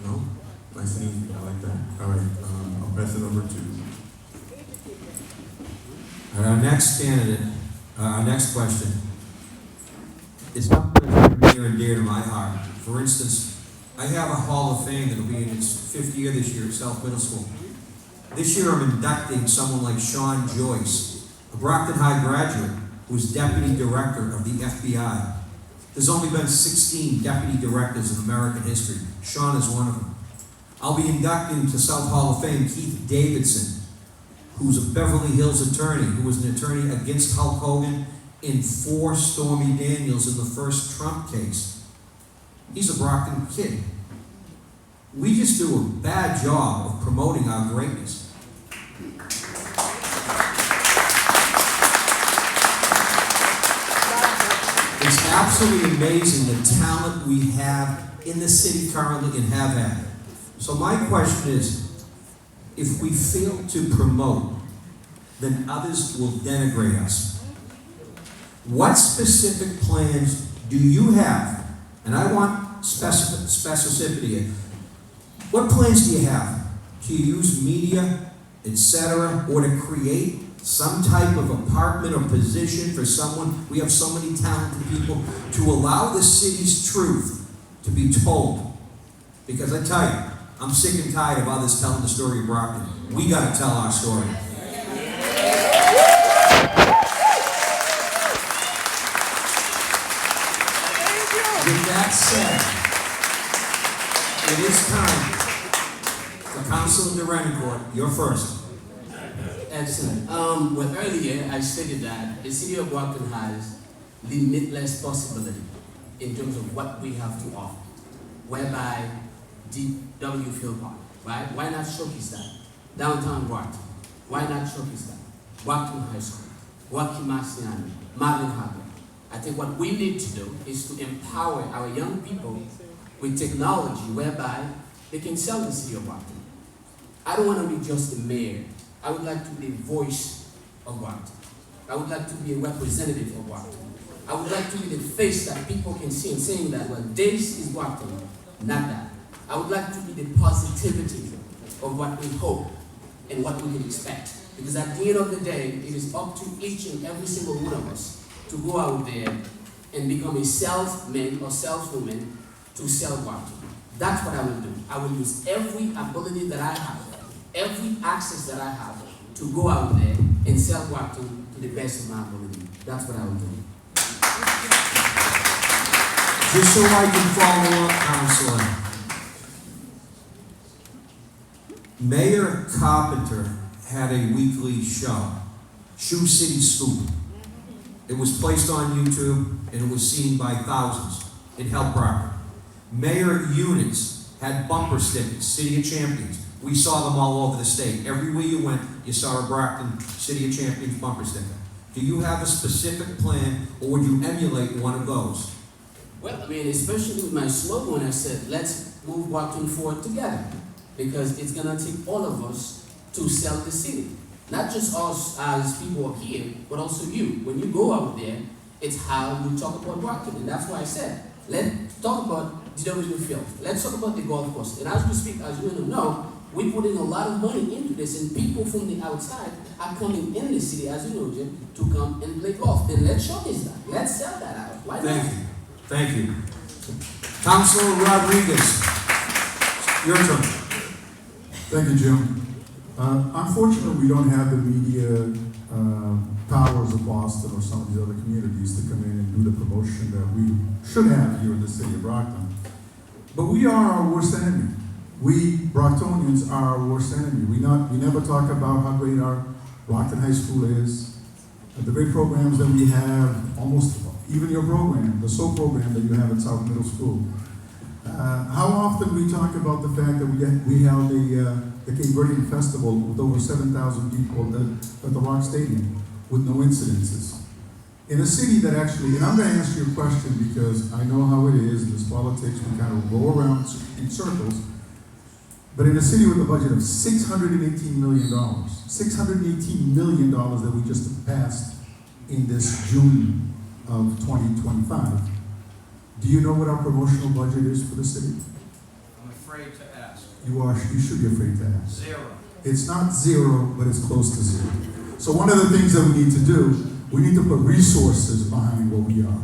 No? Nice and easy. I like that. All right. I'll pass it over to. And our next candidate, our next question is something that's near and dear to my heart. For instance, I have a Hall of Fame that'll be in its 5th year this year at South Middle School. This year I'm inducting someone like Sean Joyce, a Brockton High graduate who was Deputy Director of the FBI. There's only been 16 Deputy Directors in American history. Sean is one of them. I'll be inducting to South Hall of Fame Keith Davidson, who's a Beverly Hills attorney, who was an attorney against Hulk Hogan in 4 Stormy Daniels in the first Trump case. He's a Brockton kid. We just do a bad job of promoting our greatness. It's absolutely amazing the talent we have in the city currently and have had. So my question is, if we fail to promote, then others will denigrate us. What specific plans do you have? And I want specificity here. What plans do you have to use media, etc., or to create some type of apartment or position for someone? We have so many talented people to allow the city's truth to be told. Because I tell you, I'm sick and tired of others telling the story of Brockton. We got to tell our story. With that said, it is time for Councilor Durancourt. You're first. Excellent. Well, earlier I stated that the city of Brockton has limitless possibility in terms of what we have to offer, whereby DW Field Park, right? Why not showcase that? Downtown Brockton. Why not showcase that? Brockton High School, Rocky Marciano, modeling happen. I think what we need to do is to empower our young people with technology whereby they can sell the city of Brockton. I don't want to be just the mayor. I would like to be the voice of Brockton. I would like to be a representative of Brockton. I would like to be the face that people can see and saying that, well, this is Brockton, not that. I would like to be the positivity of what we hope and what we can expect. Because at the end of the day, it is up to each and every single one of us to go out there and become a salesman or saleswoman to sell Brockton. That's what I will do. I will use every ability that I have, every access that I have to go out there and sell Brockton to the best of my ability. That's what I will do. Just so I can follow up, Counselor. Mayor Carpenter had a weekly show, Shoe City Scoop. It was placed on YouTube and it was seen by thousands. It helped Brockton. Mayor Eunice had bumper stickers, City of Champions. We saw them all over the state. Everywhere you went, you saw a Brockton City of Champions bumper sticker. Do you have a specific plan, or would you emulate one of those? Well, I mean, especially with my slogan, I said, let's move Brockton forward together. Because it's going to take all of us to sell the city. Not just us as people up here, but also you. When you go out there, it's how you talk about Brockton. And that's why I said, let's talk about DW Field. Let's talk about the golf course. And as we speak, as you know, we're putting a lot of money into this, and people from the outside are coming in the city, as you know, Jim, to come and play golf. Then let's showcase that. Let's sell that out. Why not? Thank you. Thank you. Councilor Rodriguez, your turn. Thank you, Jim. Unfortunately, we don't have the media powers of Boston or some of these other communities to come in and do the promotion that we should have here in the city of Brockton. But we are our worst enemy. We Brocktonians are our worst enemy. We never talk about how great our Brockton High School is, the great programs that we have, almost even your program, the SO program that you have at South Middle School. How often we talk about the fact that we held the Cape Verdean Festival with over 7,000 people at the Rock Stadium with no incidences. In a city that actually, and I'm going to ask you a question because I know how it is in this politics, we kind of go around in circles, but in a city with a budget of $618 million, $618 million that we just passed in this June of 2025, do you know what our promotional budget is for the city? I'm afraid to ask. You should be afraid to ask. 0. It's not 0, but it's close to 0. So one of the things that we need to do, we need to put resources behind what we are.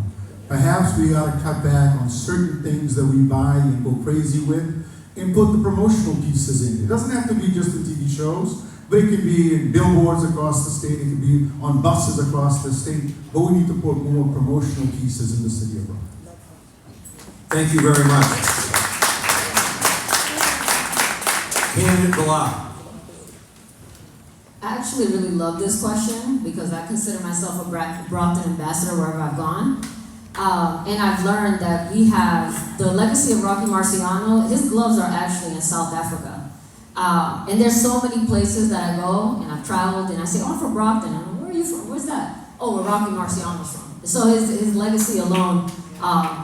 Perhaps we ought to cut back on certain things that we buy and go crazy with and put the promotional pieces in. It doesn't have to be just the TV shows, but it can be in billboards across the state, it can be on buses across the state, but we need to put more promotional pieces in the city of Brockton. Thank you very much. Candidate Bala. I actually really love this question because I consider myself a Brockton ambassador wherever I've gone. And I've learned that we have the legacy of Rocky Marciano. His gloves are actually in South Africa. And there's so many places that I go and I've traveled and I say, oh, I'm from Brockton. And where are you from? Where's that? Oh, where Rocky Marciano's from. So his legacy alone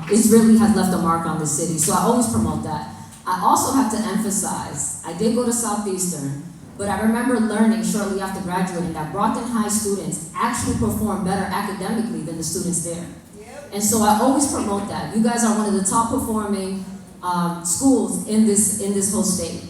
really has left a mark on the city. So I always promote that. I also have to emphasize, I did go to Southeastern, but I remember learning shortly after graduating that Brockton High students actually perform better academically than the students there. And so I always promote that. You guys are one of the top performing schools in this whole state.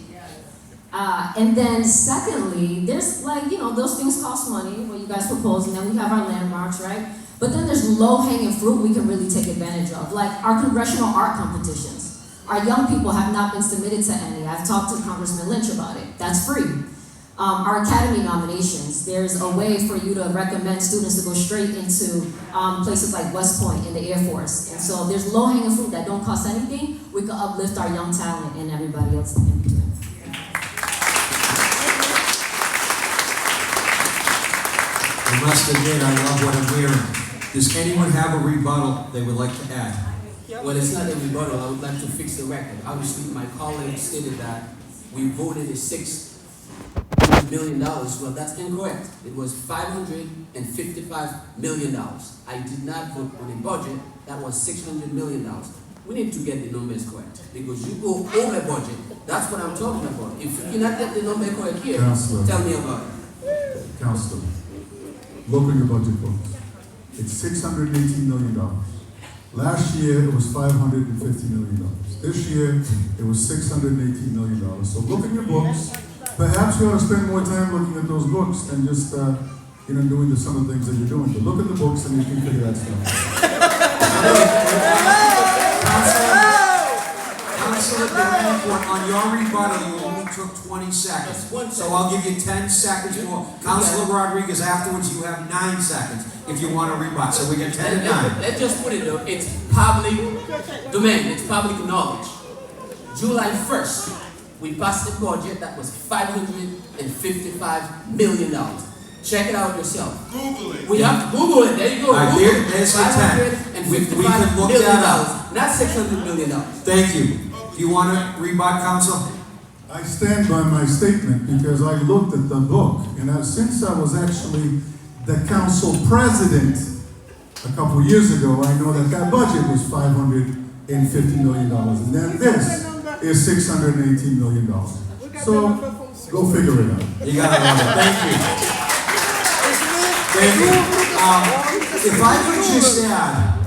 And then secondly, there's those things cost money, what you guys propose, and then we have our landmarks, right? But then there's low-hanging fruit we can really take advantage of, like our congressional art competitions. Our young people have not been submitted to any. I've talked to Congressman Lynch about it. That's free. Our academy nominations, there's a way for you to recommend students to go straight into places like West Point in the Air Force. And so there's low-hanging fruit that don't cost anything. We can uplift our young talent and everybody else in between. I must admit, I love what I'm hearing. Does anyone have a rebuttal they would like to add? Well, it's not a rebuttal. I would like to fix the record. Obviously, my colleague stated that we voted a 6 million. Well, that's incorrect. It was $555 million. I did not vote on a budget that was $600 million. We need to get the numbers correct, because you go over budget. That's what I'm talking about. If you cannot get the number correct here, Counselor. tell me about it. Counselor, look at your budget books. It's $618 million. Last year, it was $550 million. This year, it was $618 million. So look at your books. Perhaps you ought to spend more time looking at those books than just, doing some of the things that you're doing. But look at the books and you can figure that stuff out. Councilor Davenport, on your rebuttal, you only took 20 seconds. So I'll give you 10 seconds more. Councilor Rodriguez, afterwards, you have 9 seconds if you want to rebut. So we get 10 and 9. Let's just put it though, it's public domain, it's public knowledge. July 1st, we passed a budget that was $555 million. Check it out yourself. Google it. We have to Google it. There you go. All right, Google it. there's the 10. We can look $555 that up. Not $600 million. Thank you. Do you want to rebut, Council? I stand by my statement because I looked at the book, and since I was actually the council president a couple years ago, I know that budget was $550 million, and then this is $618 million. So go figure it out. You got it. Thank you. Thank you. If I could just add,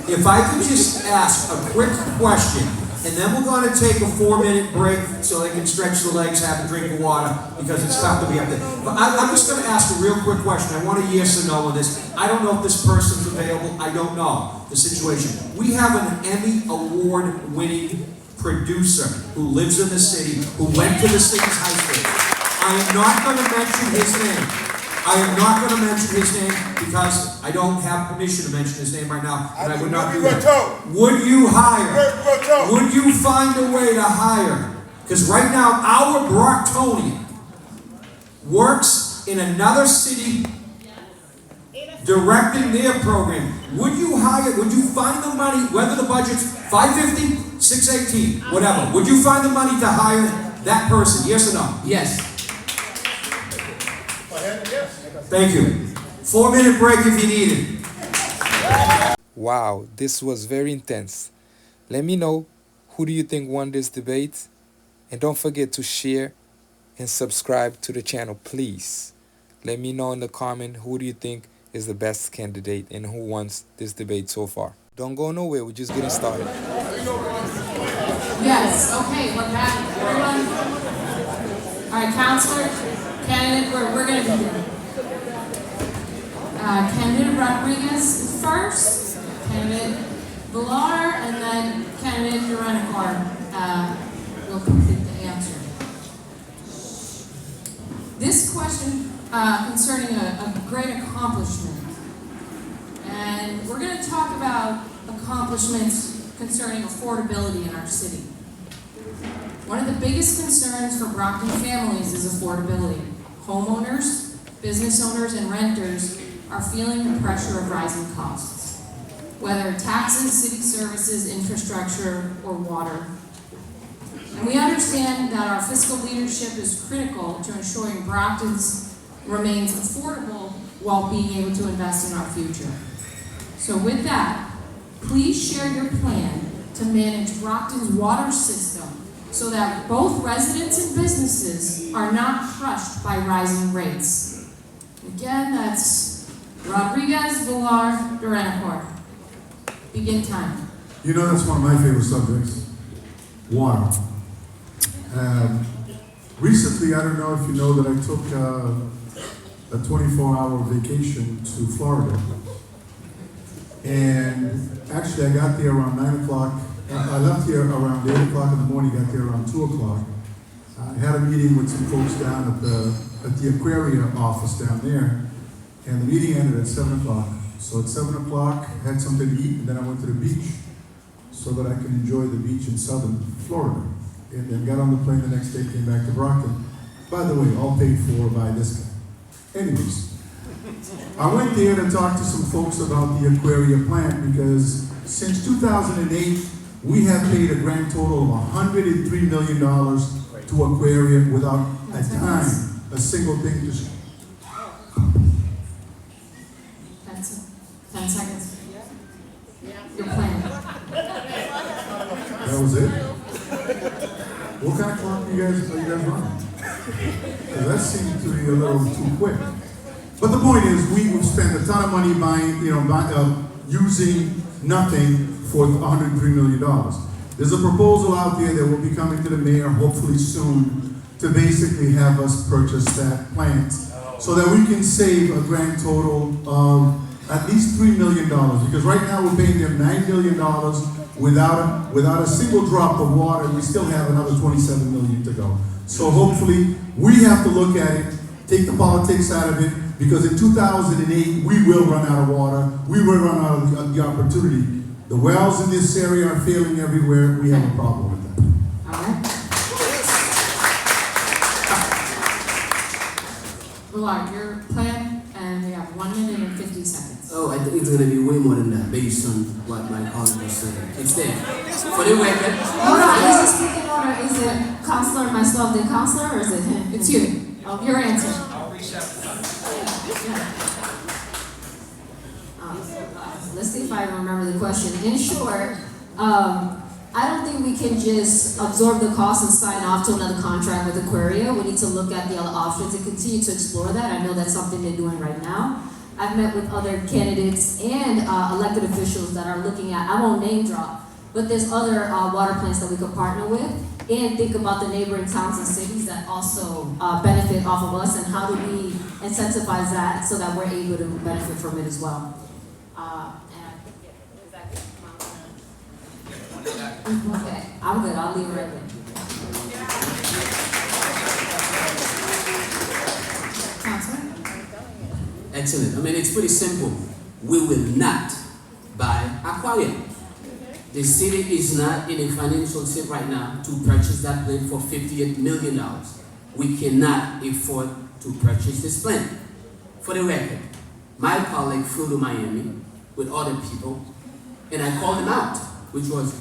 if I could just ask a quick question, and then we're going to take a 4-minute break so they can stretch the legs, have a drink of water, because it's tough to be up there. But I'm just going to ask a real quick question. I want a yes or no on this. I don't know if this person's available. I don't know the situation. We have an Emmy Award-winning producer who lives in the city, who went to the city's high school. I am not going to mention his name. I am not going to mention his name because I don't have permission to mention his name right now, and I would not do that. Would you hire? Would you find a way to hire? Because right now, our Brocktonian works in another city directing their program. Would you hire, would you find the money, whether the budget's $550, $618, whatever, would you find the money to hire that person, yes or no? Yes. Thank you. 4-minute break if you need it. Wow, this was very intense. Let me know, who do you think won this debate? And don't forget to share and subscribe to the channel, please. Let me know in the comment, who do you think is the best candidate and who wants this debate so far. Don't go nowhere, we're just getting started. Yes, okay, we're back, everyone. All right, Counselor, candidate, we're gonna do that. Candidate Rodriguez is first, candidate Villar, and then candidate Duranacor will complete the answer. This question concerning a great accomplishment. And we're going to talk about accomplishments concerning affordability in our city. One of the biggest concerns for Brockton families is affordability. Homeowners, business owners, and renters are feeling the pressure of rising costs, whether taxes, city services, infrastructure, or water. And we understand that our fiscal leadership is critical to ensuring Brockton remains affordable while being able to invest in our future. So with that, please share your plan to manage Brockton's water system so that both residents and businesses are not crushed by rising rates. Again, that's Rodriguez, Villar, Duranacor. Begin time. You know, that's one of my favorite subjects, water. Recently, I don't know if you know that I took a 24-hour vacation to Florida. And actually, I got there around 9 o'clock. I left here around 8 o'clock in the morning, got there around 2 o'clock. I had a meeting with some folks down at the aquarium office down there. And the meeting ended at 7 o'clock. So at 7 o'clock, I had something to eat, and then I went to the beach so that I could enjoy the beach in southern Florida. And then got on the plane the next day, came back to Brockton. By the way, all paid for by this guy. Anyways, I went there to talk to some folks about the aquarium plant because since 2008, We have paid a grand total of $103 million to Aquarium without a dime, a single thing to show. 10 seconds. Your plan. That was it? What kind of clock are you guys running? Because that seemed to be a little too quick. But the point is, we would spend a ton of money using nothing for $103 million. There's a proposal out there that will be coming to the mayor hopefully soon to basically have us purchase that plant so that we can save a grand total of at least $3 million. Because right now we're paying them $9 million without a single drop of water. We still have another $27 million to go. So hopefully we have to look at it, take the politics out of it, because in 2008 we will run out of water. We will run out of the opportunity. The wells in this area are failing everywhere. We have a problem with that. All right. Millard, your plan, and we have 1 minute and 50 seconds. Oh, I think it's going to be way more than that based on what my colleague was saying. It's there. For the record. Hold on, is it speaking order? Is it Counselor, myself, the Counselor, or is it him? It's you. Your answer. I'll reset. Let's see if I remember the question. In short, I don't think we can just absorb the cost and sign off to another contract with Aquaria. We need to look at the other options and continue to explore that. I know that's something they're doing right now. I've met with other candidates and elected officials that are looking at, I won't name drop, but there's other water plants that we could partner with and think about the neighboring towns and cities that also benefit off of us, and how do we incentivize that so that we're able to benefit from it as well. Okay, I'm good. I'll leave it right there. Counselor? Excellent. I mean, it's pretty simple. We will not buy Aquarium. The city is not in a financial state right now to purchase that plant for $58 million. We cannot afford to purchase this plant. For the record, my colleague flew to Miami with other people, and I called him out, which was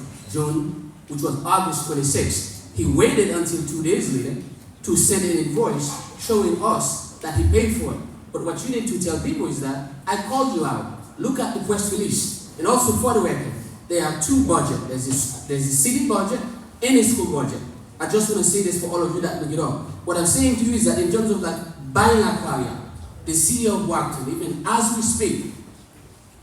August 26th. He waited until 2 days later to send an invoice showing us that he paid for it. But what you need to tell people is that I called you out. Look at the press release. And also for the record, there are two budgets. There's a city budget and a school budget. I just want to say this for all of you that look it up. What I'm saying to you is that in terms of buying Aquarium, the city of Brockton, even as we speak,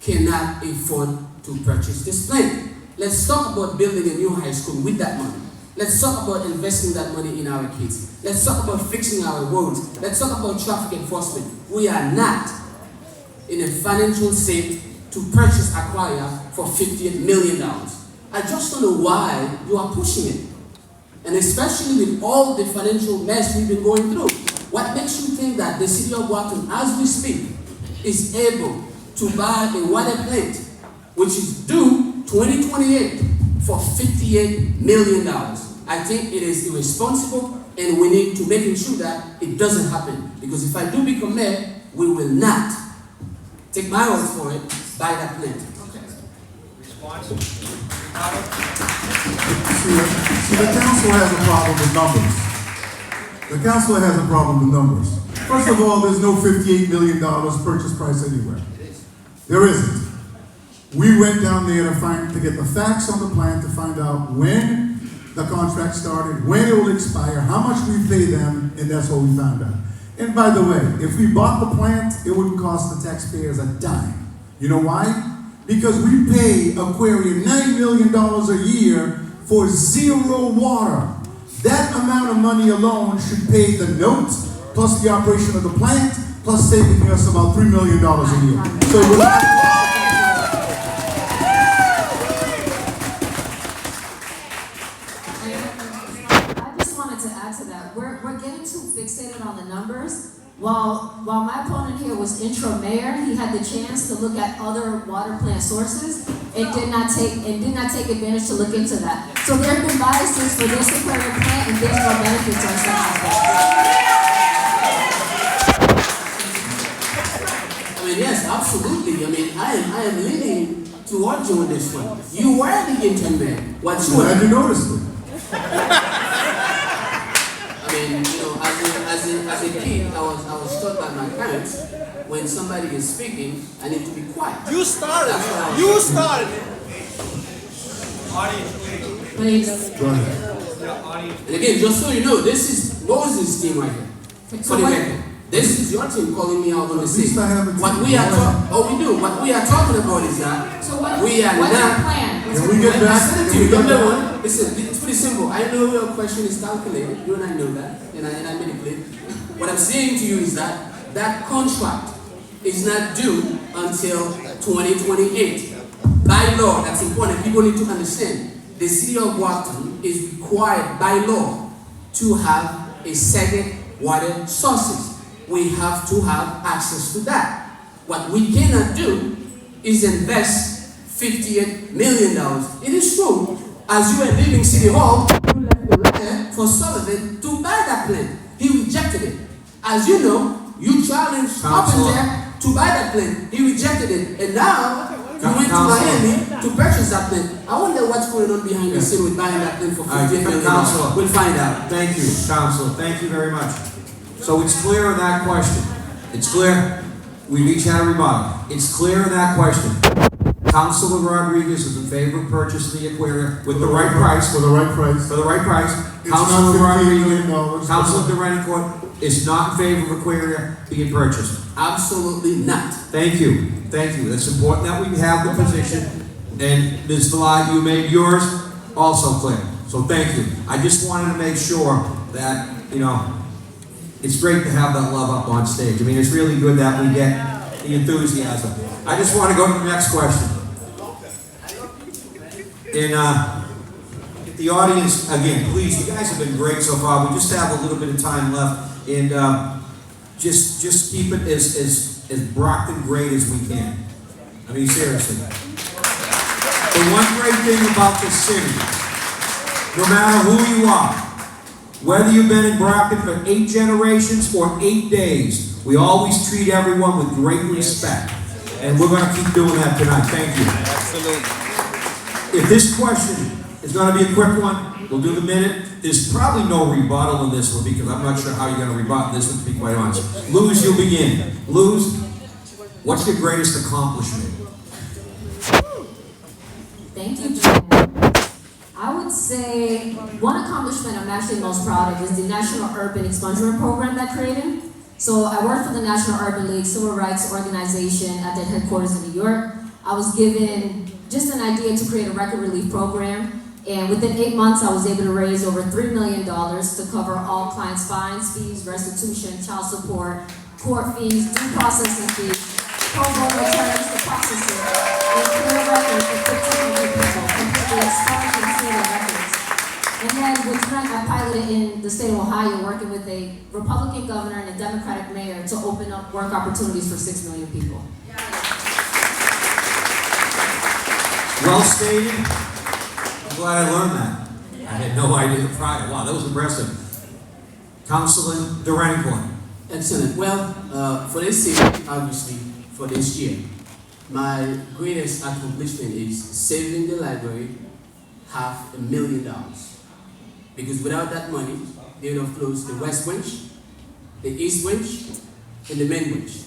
cannot afford to purchase this plant. Let's talk about building a new high school with that money. Let's talk about investing that money in our kids. Let's talk about fixing our roads. Let's talk about traffic enforcement. We are not in a financial state to purchase Aquaria for $58 million. I just don't know why you are pushing it. And especially with all the financial mess we've been going through. What makes you think that the city of Brockton, as we speak, is able to buy a water plant, which is due 2028 for $58 million? I think it is irresponsible, and we need to make sure that it doesn't happen. Because if I do become mayor, we will not, take my word for it, buy that plant. Okay. Response? See, the council has a problem with numbers. The council has a problem with numbers. First of all, there's no $58 million purchase price anywhere. There isn't. We went down there to get the facts on the plan to find out when the contract started, when it will expire, how much we pay them, and that's what we found out. And by the way, if we bought the plant, it wouldn't cost the taxpayers a dime. You know why? Because we pay Aquarium $9 million a year for zero water. That amount of money alone should pay the note, plus the operation of the plant, plus saving us about $3 million a year. So I just wanted to add to that. We're getting too fixated on the numbers. While my opponent here was intro mayor, he had the chance to look at other water plant sources and did not take advantage to look into that. So there have been biases for this aquarium plant, and there's no benefit to our sector. I mean, yes, absolutely. I mean, I am leaning towards you on this one. You were the interim mayor. What's I'm glad your? you noticed it. I mean, you know, as a kid, I was taught by my parents, when somebody is speaking, I need to be quiet. You started That's what I it. was You taught. started it. Please. Go ahead. And again, just so you know, this is Moses' team right here. For the record. This is your team calling me out on the At least scene. I have a team. What we are what we are talking about is that So what, we are what's your not. plan? What's Can your we get plan? I back? said it to Can you. we get Number back? one, listen, it's pretty simple. I know your question is calculated. You and I know that, and I made it clear. What I'm saying to you is that that contract is not due until 2028. By law, that's important. People need to understand. The city of Brockton is required by law to have a second water sources. We have to have access to that. What we cannot do is invest $58 million. It is true. As you were leaving City Hall, you left the letter for Sullivan to buy that plant. He rejected it. As you know, you challenged Carpenter to buy that plant. He rejected it. And now, you went to Miami to purchase that plant. I wonder what's going on behind the scene with buying that plant for $58 million. Counselor. We'll find out. Thank you, Counselor. Thank you very much. So it's clear in that question. It's clear. We've each had a rebuttal. It's clear in that question. Counselor Rodriguez is in favor of purchasing the aquarium with the right price. For the right price. For the right price. It's Counselor not $58 Rodriguez, million. Counselor Durancourt is not in favor of aquaria being purchased. Absolutely not. Thank you. Thank you. It's important that we have the position. And Ms. Villat, you made yours also clear. So thank you. I just wanted to make sure that, you know, it's great to have that love up on stage. I mean, it's really good that we get the enthusiasm. I just want to go to the next question. And if the audience, again, please, you guys have been great so far. We just have a little bit of time left. And just keep it as Brockton great as we can. I mean, seriously. The one great thing about this city, no matter who you are, whether you've been in Brockton for 8 generations or 8 days, we always treat everyone with great respect. And we're going to keep doing that tonight. Thank you. Absolutely. If this question is going to be a quick one, we'll do the minute. There's probably no rebuttal in this one because I'm not sure how you're going to rebut this one, to be quite honest. Luz, you'll begin. Luz, what's your greatest accomplishment? Thank you, Jan. I would say one accomplishment I'm actually most proud of is the National Urban Expungement Program that created. So I work for the National Urban League civil rights organization at their headquarters in New York. I was given just an idea to create a record relief program, and within 8 months I was able to raise over $3 million to cover all clients' fines, fees, restitution, child support, court fees, due processing fees, pro bono attorneys to process it, and clear records for 1,500 people, completely expunged and sealed records. And then with Trent, I piloted in the state of Ohio, working with a Republican governor and a Democratic mayor to open up work opportunities for 6 million people. Well stated. I'm glad I learned that. I had no idea prior. Wow, that was impressive. Councilor Durancourt. Excellent. Well, for this year, obviously, for this year, my greatest accomplishment is saving the library $500,000. Because without that money, they would have closed the West Winch, the East Winch, and the Main Winch.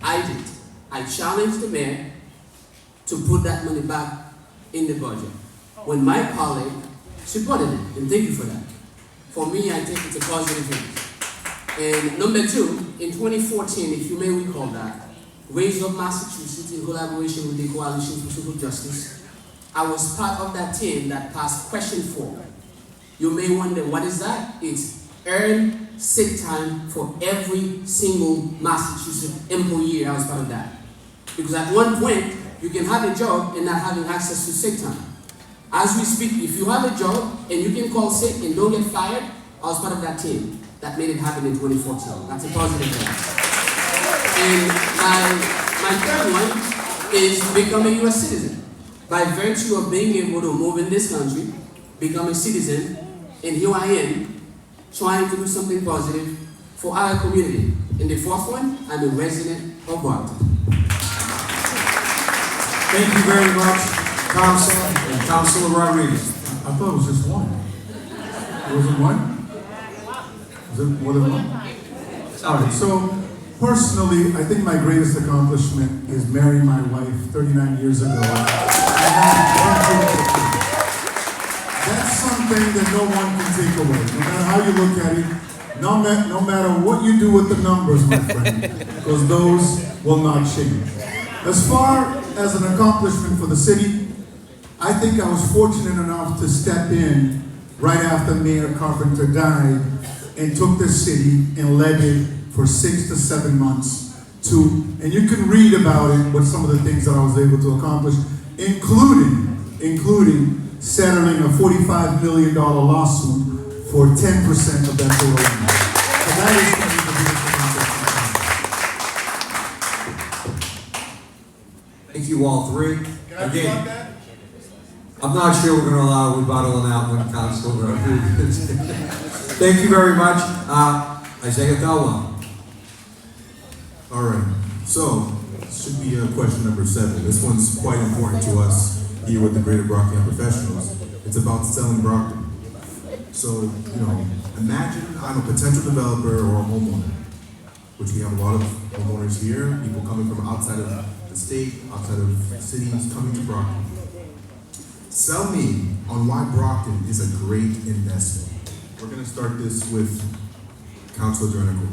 I did. I challenged the mayor to put that money back in the budget. When my colleague supported it, and thank you for that. For me, I think it's a positive thing. And number 2, in 2014, if you may recall that, Raise Up Massachusetts in collaboration with the Coalition for Social Justice, I was part of that team that passed question 4. You may wonder, what is that? It's earn sick time for every single Massachusetts employee. I was part of that. Because at one point, you can have a job and not having access to sick time. As we speak, if you have a job and you can call sick and don't get fired, I was part of that team that made it happen in 2014. That's a positive thing. And my third one is become a U.S. citizen. By virtue of being able to move in this country, become a citizen, and here I am, trying to do something positive for our community. And the fourth one, I'm a resident of Brockton. Thank you very much, Council and Councilor Rodriguez. I thought it was just one. Was it one? Was it more than one? All right, so personally, I think my greatest accomplishment is marrying my wife 39 years ago. I had one beautiful kid. That's something that no one can take away. No matter how you look at it, no matter what you do with the numbers, my friend, because those will not change. As far as an accomplishment for the city, I think I was fortunate enough to step in right after Mayor Carpenter died and took this city and led it for 6 to 7 months and you can read about it, what some of the things that I was able to accomplish, including settling a $45 million lawsuit for 10% of that total amount. So that is the biggest accomplishment. Thank you all three. Again, I'm not sure we're going to allow rebuttal now when Councilor Rodriguez. Thank you very much. Isaiah Thelwell. All right, so should be question number 7. This one's quite important to us here with the Greater Brockton Professionals. It's about selling Brockton. So, imagine I'm a potential developer or a homeowner, which we have a lot of homeowners here, people coming from outside of the state, outside of cities, coming to Brockton. Sell me on why Brockton is a great investment. We're gonna start this with Councilor Jernico.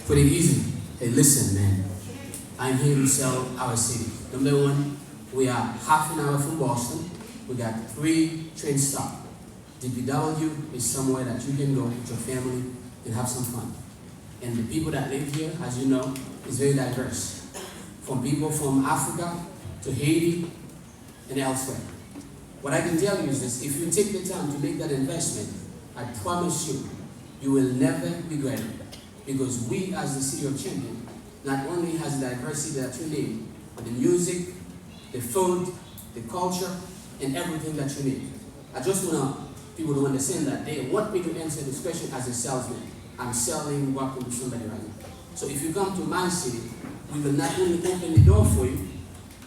Put it easy. Hey, listen, man. I'm here to sell our city. Number one, we are half an hour from Boston. We got 3 train stops. DPW is somewhere that you can go with your family and have some fun. And the people that live here, as you know, is very diverse. From people from Africa to Haiti and elsewhere. What I can tell you is this: if you take the time to make that investment, I promise you, you will never regret it. Because we, as the City of Champion, not only has the diversity that you need, but the music, the food, the culture, and everything that you need. I just want people to understand that they want me to answer this question as a salesman. I'm selling Brockton to somebody right now. So if you come to my city, we will not only open the door for you,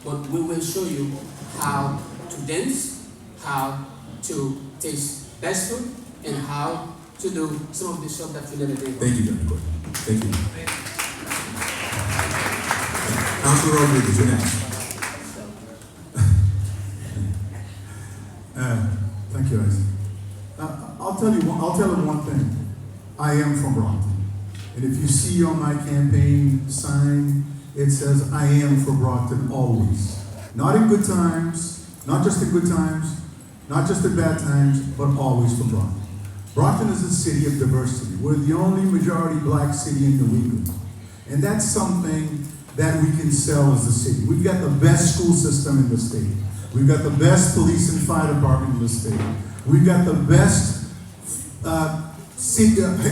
but we will show you how to dance, how to taste best food, and how to do some of the stuff that you never did. Thank you, Jernico. Thank you. Councilor Rodriguez, you're next. Thank you, Isaac. I'll tell you one thing. I am from Brockton. And if you see on my campaign sign, it says, I am for Brockton always. Not in good times, not just in good times, not just in bad times, but always for Brockton. Brockton is a city of diversity. We're the only majority black city in New England. And that's something that we can sell as a city. We've got the best school system in the state. We've got the best police and fire department in the state. We've got the best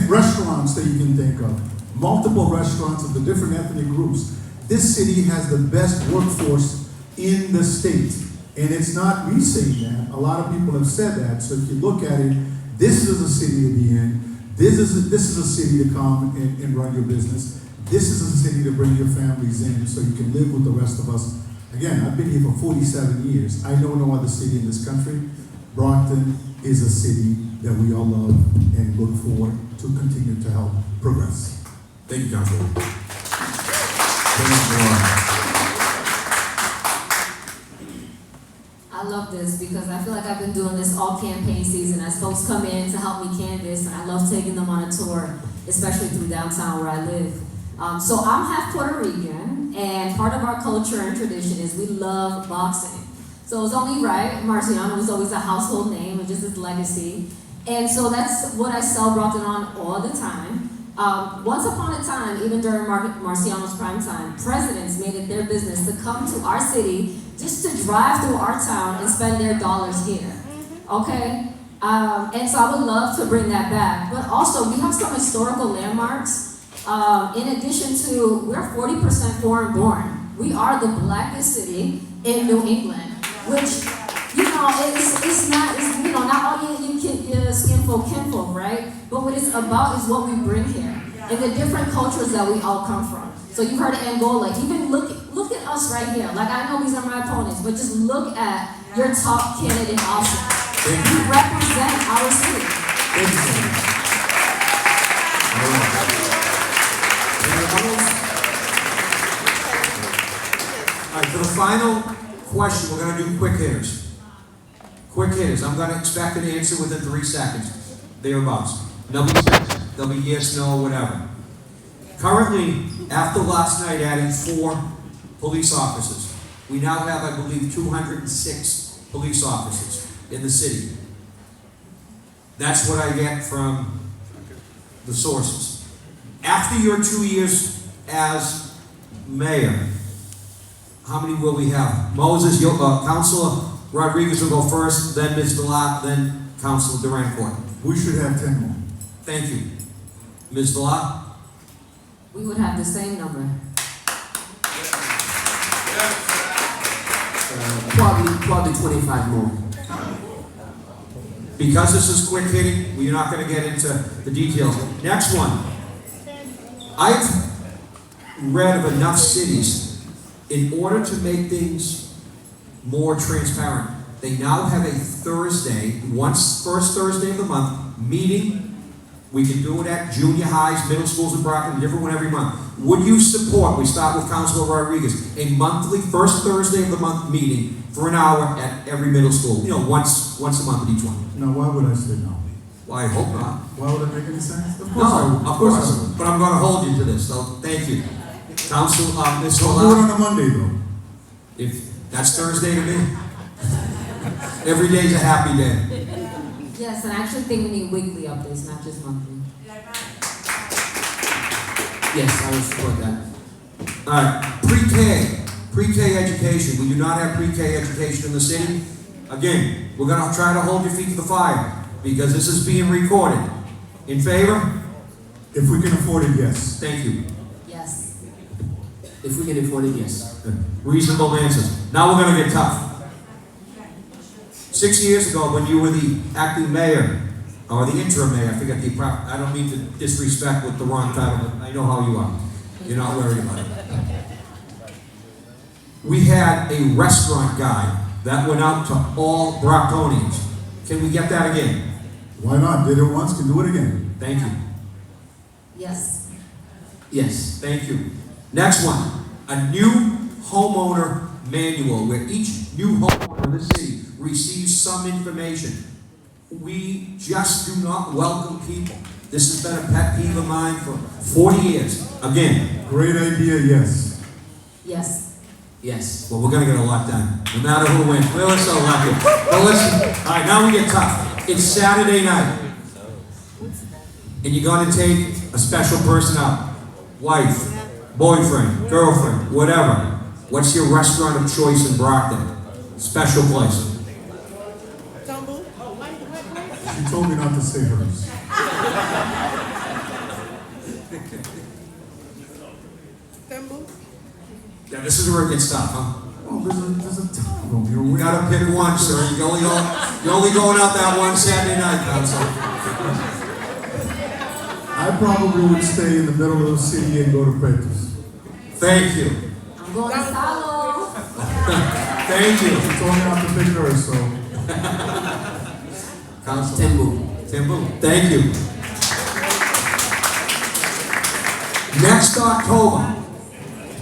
restaurants that you can think of. Multiple restaurants of the different ethnic groups. This city has the best workforce in the state. And it's not me saying that. A lot of people have said that. So if you look at it, this is a city to be in. This is a city to come and run your business. This is a city to bring your families in so you can live with the rest of us. Again, I've been here for 47 years. I know no other city in this country. Brockton is a city that we all love and look forward to continue to help progress. Thank you, Councilor. I love this because I feel like I've been doing this all campaign season as folks come in to help me canvass, and I love taking them on a tour, especially through downtown where I live. So I'm half Puerto Rican, and part of our culture and tradition is we love boxing. So it was only right, Marciano was always a household name, and just his legacy. And so that's what I sell Brockton on all the time. Once upon a time, even during Marciano's prime time, presidents made it their business to come to our city just to drive through our town and spend their dollars here, okay? And so I would love to bring that back. But also, we have some historical landmarks. In addition to, we're 40% foreign born. We are the blackest city in New England, which, it's not, not all your skinfolk, kinfolk, right? But what it's about is what we bring here and the different cultures that we all come from. So you've heard of Angola. Even look at us right here. Like, I know these are my opponents, but just look at your top candidate in Austin. You represent our city. Thank you so much. All right, for the final question, we're gonna do quick hitters. Quick hitters, I'm gonna expect an answer within 3 seconds, thereabouts. They'll be yes, no, whatever. Currently, after last night adding 4 police officers, we now have, I believe, 206 police officers in the city. That's what I get from the sources. After your 2 years as mayor, how many will we have? Moses, Councilor Rodriguez will go first, then Ms. Villac, then Councilor Durancourt. We should have 10 more. Thank you. Ms. Villac? We would have the same number. Probably 25 more. Because this is quick hitting, we're not going to get into the details. Next one. I've read of enough cities, in order to make things more transparent, they now have a Thursday, first Thursday of the month, meeting. We can do it at junior highs, middle schools in Brockton, different one every month. Would you support, we start with Councilor Rodriguez, a monthly, first Thursday of the month meeting for an hour at every middle school? You know, once a month at each one. Now, why would I say no? Well, I hope not. Why would it make any sense? Of course I No, would. of course I would. But I'm going to hold you to this, so thank you. Council, Ms. Don't do it on a Monday, though. If that's Thursday to me, every day's a happy day. Yes, and I actually think we need weekly updates, not just monthly. Yes, I will support that. All right, pre-K education. We do not have pre-K education in the city. Again, we're going to try to hold your feet to the fire because this is being recorded. In favor? If we can afford it, yes. Thank you. Yes. If we can afford it, yes. Reasonable answers. Now we're going to get tough. 6 years ago, when you were the acting mayor, or the interim mayor, I forget I don't mean to disrespect with the wrong title, but I know how you are. You're not worried about it. We had a restaurant guide that went out to all Brocktonians. Can we get that again? Why not? Did it once, can do it again. Thank you. Yes. Yes. Thank you. Next one. A new homeowner manual where each new homeowner in the city receives some information. We just do not welcome people. This has been a pet peeve of mine for 40 years. Again. Great idea, yes. Yes. Yes. Well, we're going to get a lot done, no matter who wins. We're so lucky. But listen, all right, now we get tough. It's Saturday night, and you're going to take a special person out. Wife, boyfriend, girlfriend, whatever. What's your restaurant of choice in Brockton? Special place. She told me not to say hers. Yeah, this is where it gets tough, huh? Oh, there's a ton of them. You're You way gotta pick one, sir. You're only going out that one Saturday night, Council. I probably would stay in the middle of the city and go to Petrus. Thank you. I'm going to Salo. Thank you. She told me not to pick her, so. Council. Timbu. Thank you. Next October,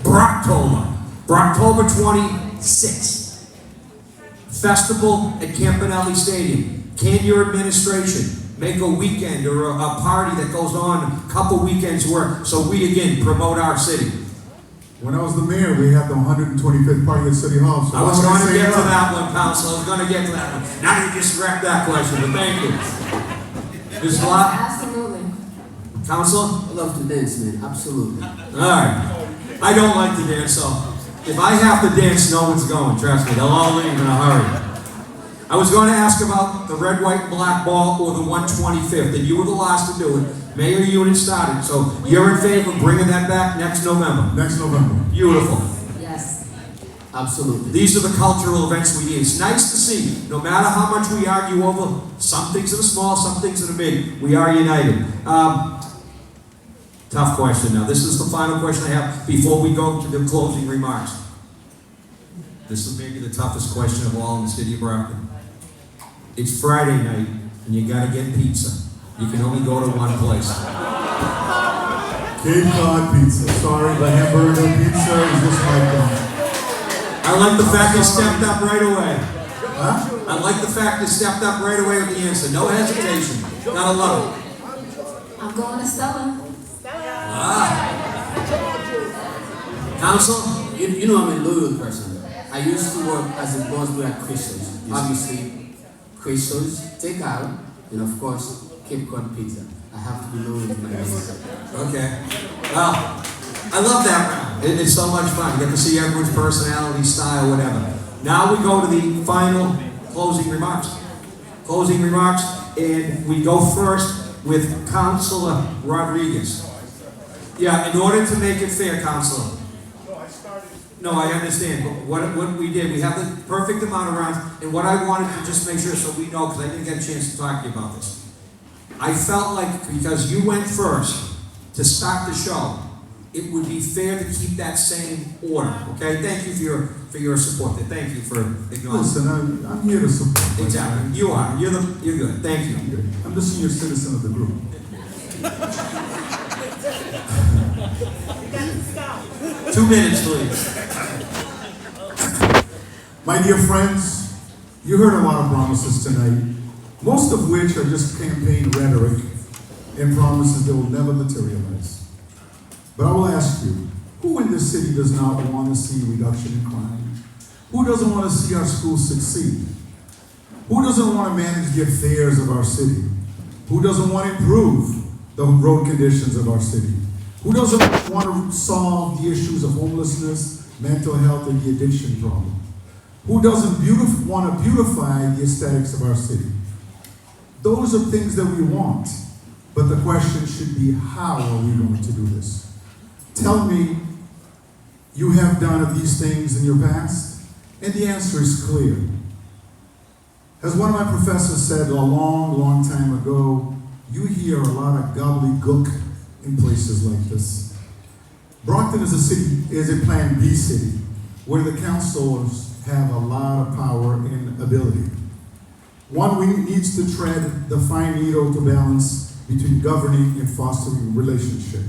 Brocktober 26th. Festival at Campanelli Stadium. Can your administration make a weekend or a party that goes on a couple weekends where, so we again promote our city? When I was the mayor, we had the 125th party at City Hall. So I was why would going to say get to no? that one, Council. I was going to get to that one. Now you just wrecked that question, but thank you. Ms. Lott, Absolutely. Council? I love to dance, man. Absolutely. All right. I don't like to dance, so if I have to dance, no one's going. Trust me, they'll all leave in a hurry. I was going to ask about the red, white, and black ball or the 125th, and you were the last to do it. Mayor Unit started, so you're in favor of bringing that back next November. Next November. Beautiful. Yes. Absolutely. These are the cultural events we need. It's nice to see, no matter how much we argue over some things that are small, some things that are big, we are united. Tough question. Now, this is the final question I have before we go to the closing remarks. This is maybe the toughest question of all in the city of Brockton. It's Friday night, and you gotta get pizza. You can only go to one place. Cape Cod pizza. Sorry, the hamburger pizza is just like that. I like the fact you stepped up right away. Huh? I like the fact you stepped up right away with the answer. No hesitation. Gotta love it. I'm going to Stella. Council? You know I'm a loyal person. I used to work as a busboy at Crystals. Obviously, Crystals, takeout, and of course, Cape Cod pizza. I have to be loyal to my neighbor. Okay. Well, I love that round. It's so much fun. You get to see everyone's personality, style, whatever. Now we go to the final closing remarks. Closing remarks, and we go first with Councilor Rodriguez. Yeah, in order to make it fair, Councilor. No, I understand, but what we did, we have the perfect amount of rounds, and what I wanted to just make sure so we know, because I didn't get a chance to talk to you about this. I felt like because you went first to start the show, it would be fair to keep that same order, okay? Thank you for your support there. Thank you for acknowledging. Listen, I'm here to support. Exactly. You are. You're good. Thank you. I'm the senior citizen of the group. 2 minutes, please. My dear friends, you heard a lot of promises tonight, most of which are just campaign rhetoric and promises that will never materialize. But I will ask you, who in this city does not want to see reduction in crime? Who doesn't want to see our schools succeed? Who doesn't want to manage the affairs of our city? Who doesn't want to improve the road conditions of our city? Who doesn't want to solve the issues of homelessness, mental health, and the addiction problem? Who doesn't want to beautify the aesthetics of our city? Those are things that we want, but the question should be, how are we going to do this? Tell me, you have done these things in your past? And the answer is clear. As one of my professors said a long, long time ago, you hear a lot of gobbledygook in places like this. Brockton is a Plan B city, where the councilors have a lot of power and ability. One needs to tread the fine needle to balance between governing and fostering relationship.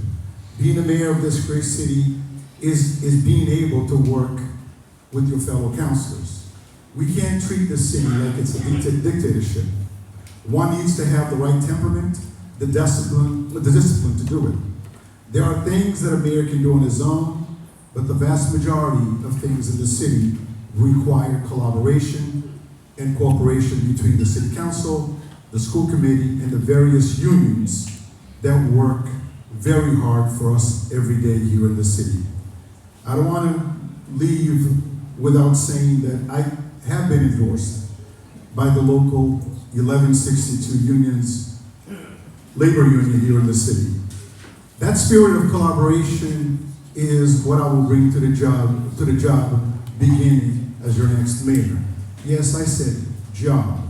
Being the mayor of this great city is being able to work with your fellow councilors. We can't treat the city like it's a dictatorship. One needs to have the right temperament, the discipline to do it. There are things that a mayor can do on his own, but the vast majority of things in the city require collaboration and cooperation between the city council, the school committee, and the various unions that work very hard for us every day here in the city. I don't want to leave without saying that I have been endorsed by the local 1162 unions, labor union here in the city. That spirit of collaboration is what I will bring to the job beginning as your next mayor. Yes, I said job.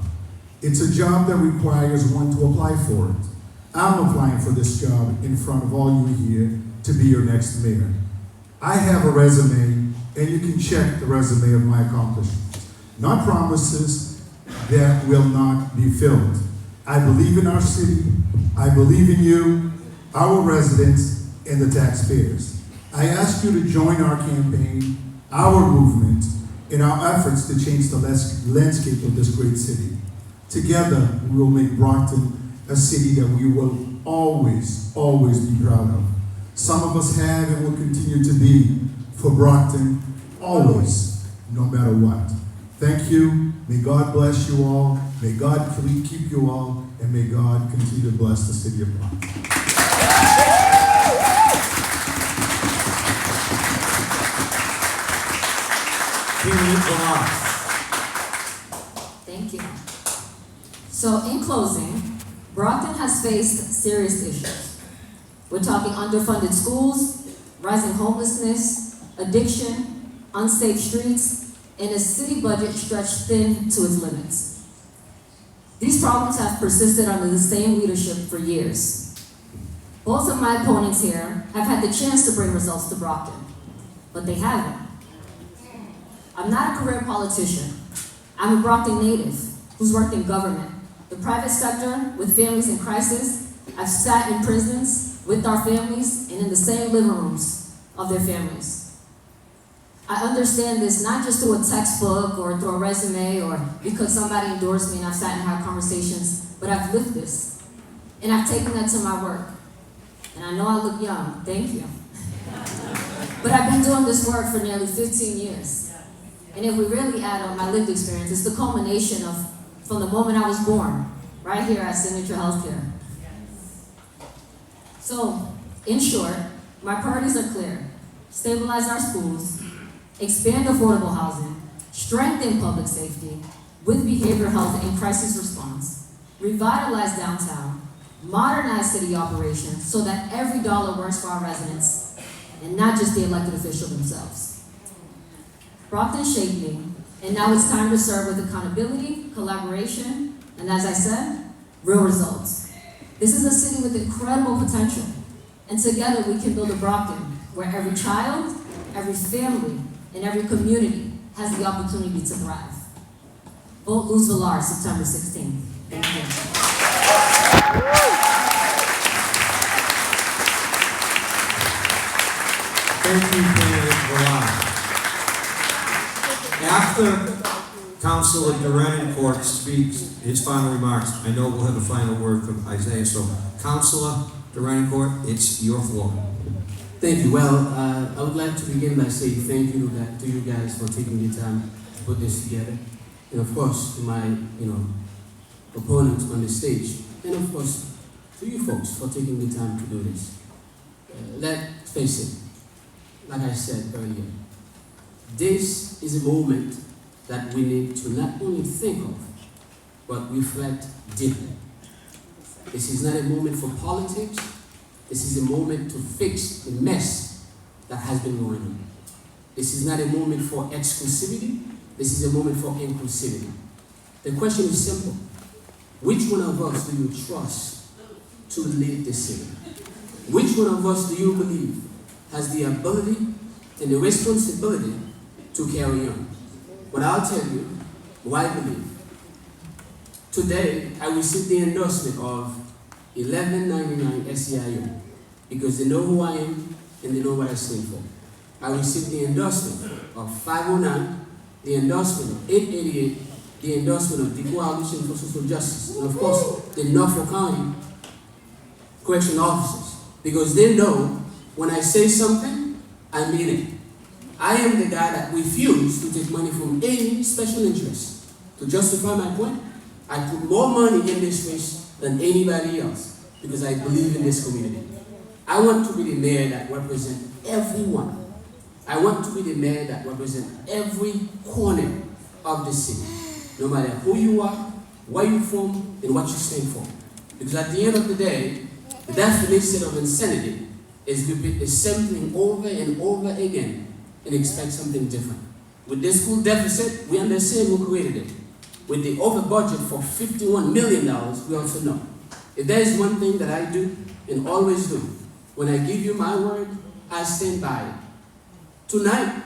It's a job that requires one to apply for it. I'm applying for this job in front of all you here to be your next mayor. I have a resume, and you can check the resume of my accomplishments. Not promises that will not be filled. I believe in our city. I believe in you, our residents, and the taxpayers. I ask you to join our campaign, our movement, in our efforts to change the landscape of this great city. Together, we will make Brockton a city that we will always, always be proud of. Some of us have and will continue to be for Brockton, always, no matter what. Thank you. May God bless you all. May God keep you all. And may God continue to bless the city of Brockton. Thank you. So in closing, Brockton has faced serious issues. We're talking underfunded schools, rising homelessness, addiction, unsafe streets, and a city budget stretched thin to its limits. These problems have persisted under the same leadership for years. Both of my opponents here have had the chance to bring results to Brockton, but they haven't. I'm not a career politician. I'm a Brockton native who's worked in government, the private sector, with families in crisis. I've sat in prisons with our families and in the same living rooms of their families. I understand this not just through a textbook or through a resume or because somebody endorsed me and I've sat and had conversations, but I've lived this. And I've taken that to my work. And I know I look young, thank you. But I've been doing this work for nearly 15 years. And if we really add up my lived experience, it's the culmination of from the moment I was born, right here at Signature Healthcare. So, in short, my priorities are clear. Stabilize our schools, expand affordable housing, strengthen public safety with behavioral health and crisis response, revitalize downtown, modernize city operations so that every dollar works for our residents and not just the elected officials themselves. Brockton shaped me, and now it's time to serve with accountability, collaboration, and as I said, real results. This is a city with incredible potential, and together we can build a Brockton where every child, every family, and every community has the opportunity to thrive. Vote Luz Villar, September 16th. Thank you. Thank you, Candidate Villar. After Councilor Durancourt speaks his final remarks, I know we'll have a final word from Isaiah. So, Councilor Durancourt, it's your floor. Thank you. Well, I would like to begin by saying thank you to you guys for taking the time to put this together. And of course, to my, opponents on the stage. And of course, to you folks for taking the time to do this. Let's face it, like I said earlier, this is a moment that we need to not only think of, but reflect deeply. This is not a moment for politics. This is a moment to fix the mess that has been going on. This is not a moment for exclusivity. This is a moment for inclusivity. The question is simple. Which one of us do you trust to lead the city? Which one of us do you believe has the ability and the responsibility to carry on? But I'll tell you why I believe. Today, I received the endorsement of 1199 SEIU because they know who I am and they know what I stand for. I received the endorsement of 509, the endorsement of 888, the endorsement of the Coalition for Social Justice, and of course, the Norfolk County Correction Officers, because they know when I say something, I mean it. I am the guy that refused to take money from any special interest. To justify my point, I put more money in this race than anybody else because I believe in this community. I want to be the mayor that represents everyone. I want to be the mayor that represents every corner of the city, no matter who you are, where you're from, and what you stand for. Because at the end of the day, the definition of insanity is repeat the same thing over and over again and expect something different. With this school deficit, we understand who created it. With the over budget for $51 million, we also know. If there is one thing that I do and always do, when I give you my word, I stand by it. Tonight,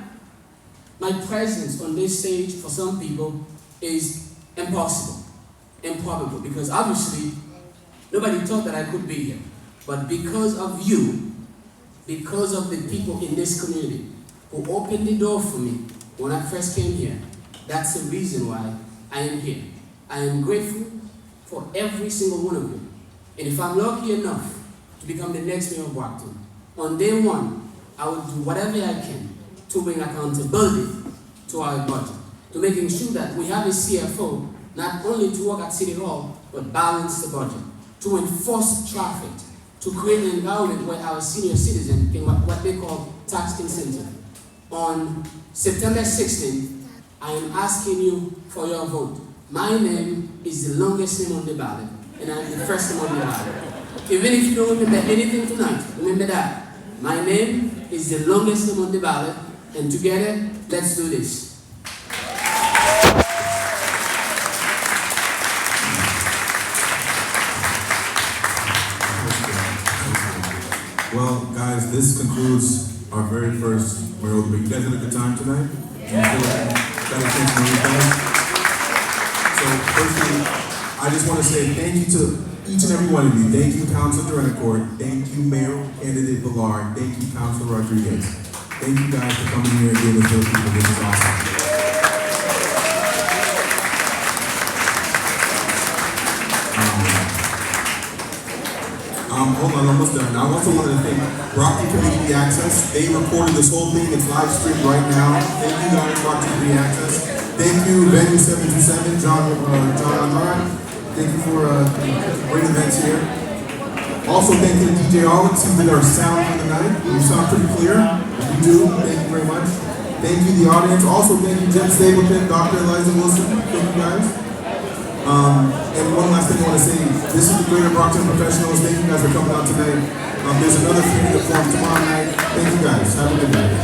my presence on this stage for some people is impossible, improbable, because obviously nobody thought that I could be here. But because of you, because of the people in this community who opened the door for me when I first came here, that's the reason why I am here. I am grateful for every single one of you. And if I'm lucky enough to become the next mayor of Brockton, on day one, I will do whatever I can to bring accountability to our budget, to making sure that we have a CFO not only to work at City Hall, but balance the budget, to enforce traffic, to create an environment where our senior citizens can what they call tax incentive. On September 16th, I am asking you for your vote. My name is the longest name on the ballot, and I'm the first name on the ballot. Even if you don't remember anything tonight, remember that. My name is the longest name on the ballot, and together, let's do this. guys, this concludes our very first mayoral debate. You guys had a good time tonight? Yeah. Got a chance to know you guys? So personally, I just want to say thank you to each and every one of you. Thank you, Councilor Durancourt. Thank you, Mayor Candidate Ballard. Thank you, Councilor Rodriguez. Thank you guys for coming here and being with those people. This is awesome. Hold on, almost done. I also wanted to thank Brockton Community Access. They recorded this whole thing. It's live streamed right now. Thank you guys, Brockton Community Access. Thank you, Venue 727, John Andrade. Thank you for great events here. Also, thank you to DJ Alex, who did our sound for the night. You sound pretty clear. You do. Thank you very much. Thank you, the audience. Also, thank you, Jen Stapleton, Dr. Eliza Wilson. Thank you, guys. And one last thing I want to say, this is the Greater Brockton Professionals. Thank you guys for coming out tonight. There's another free forum tomorrow night. Thank you guys. Have a good night.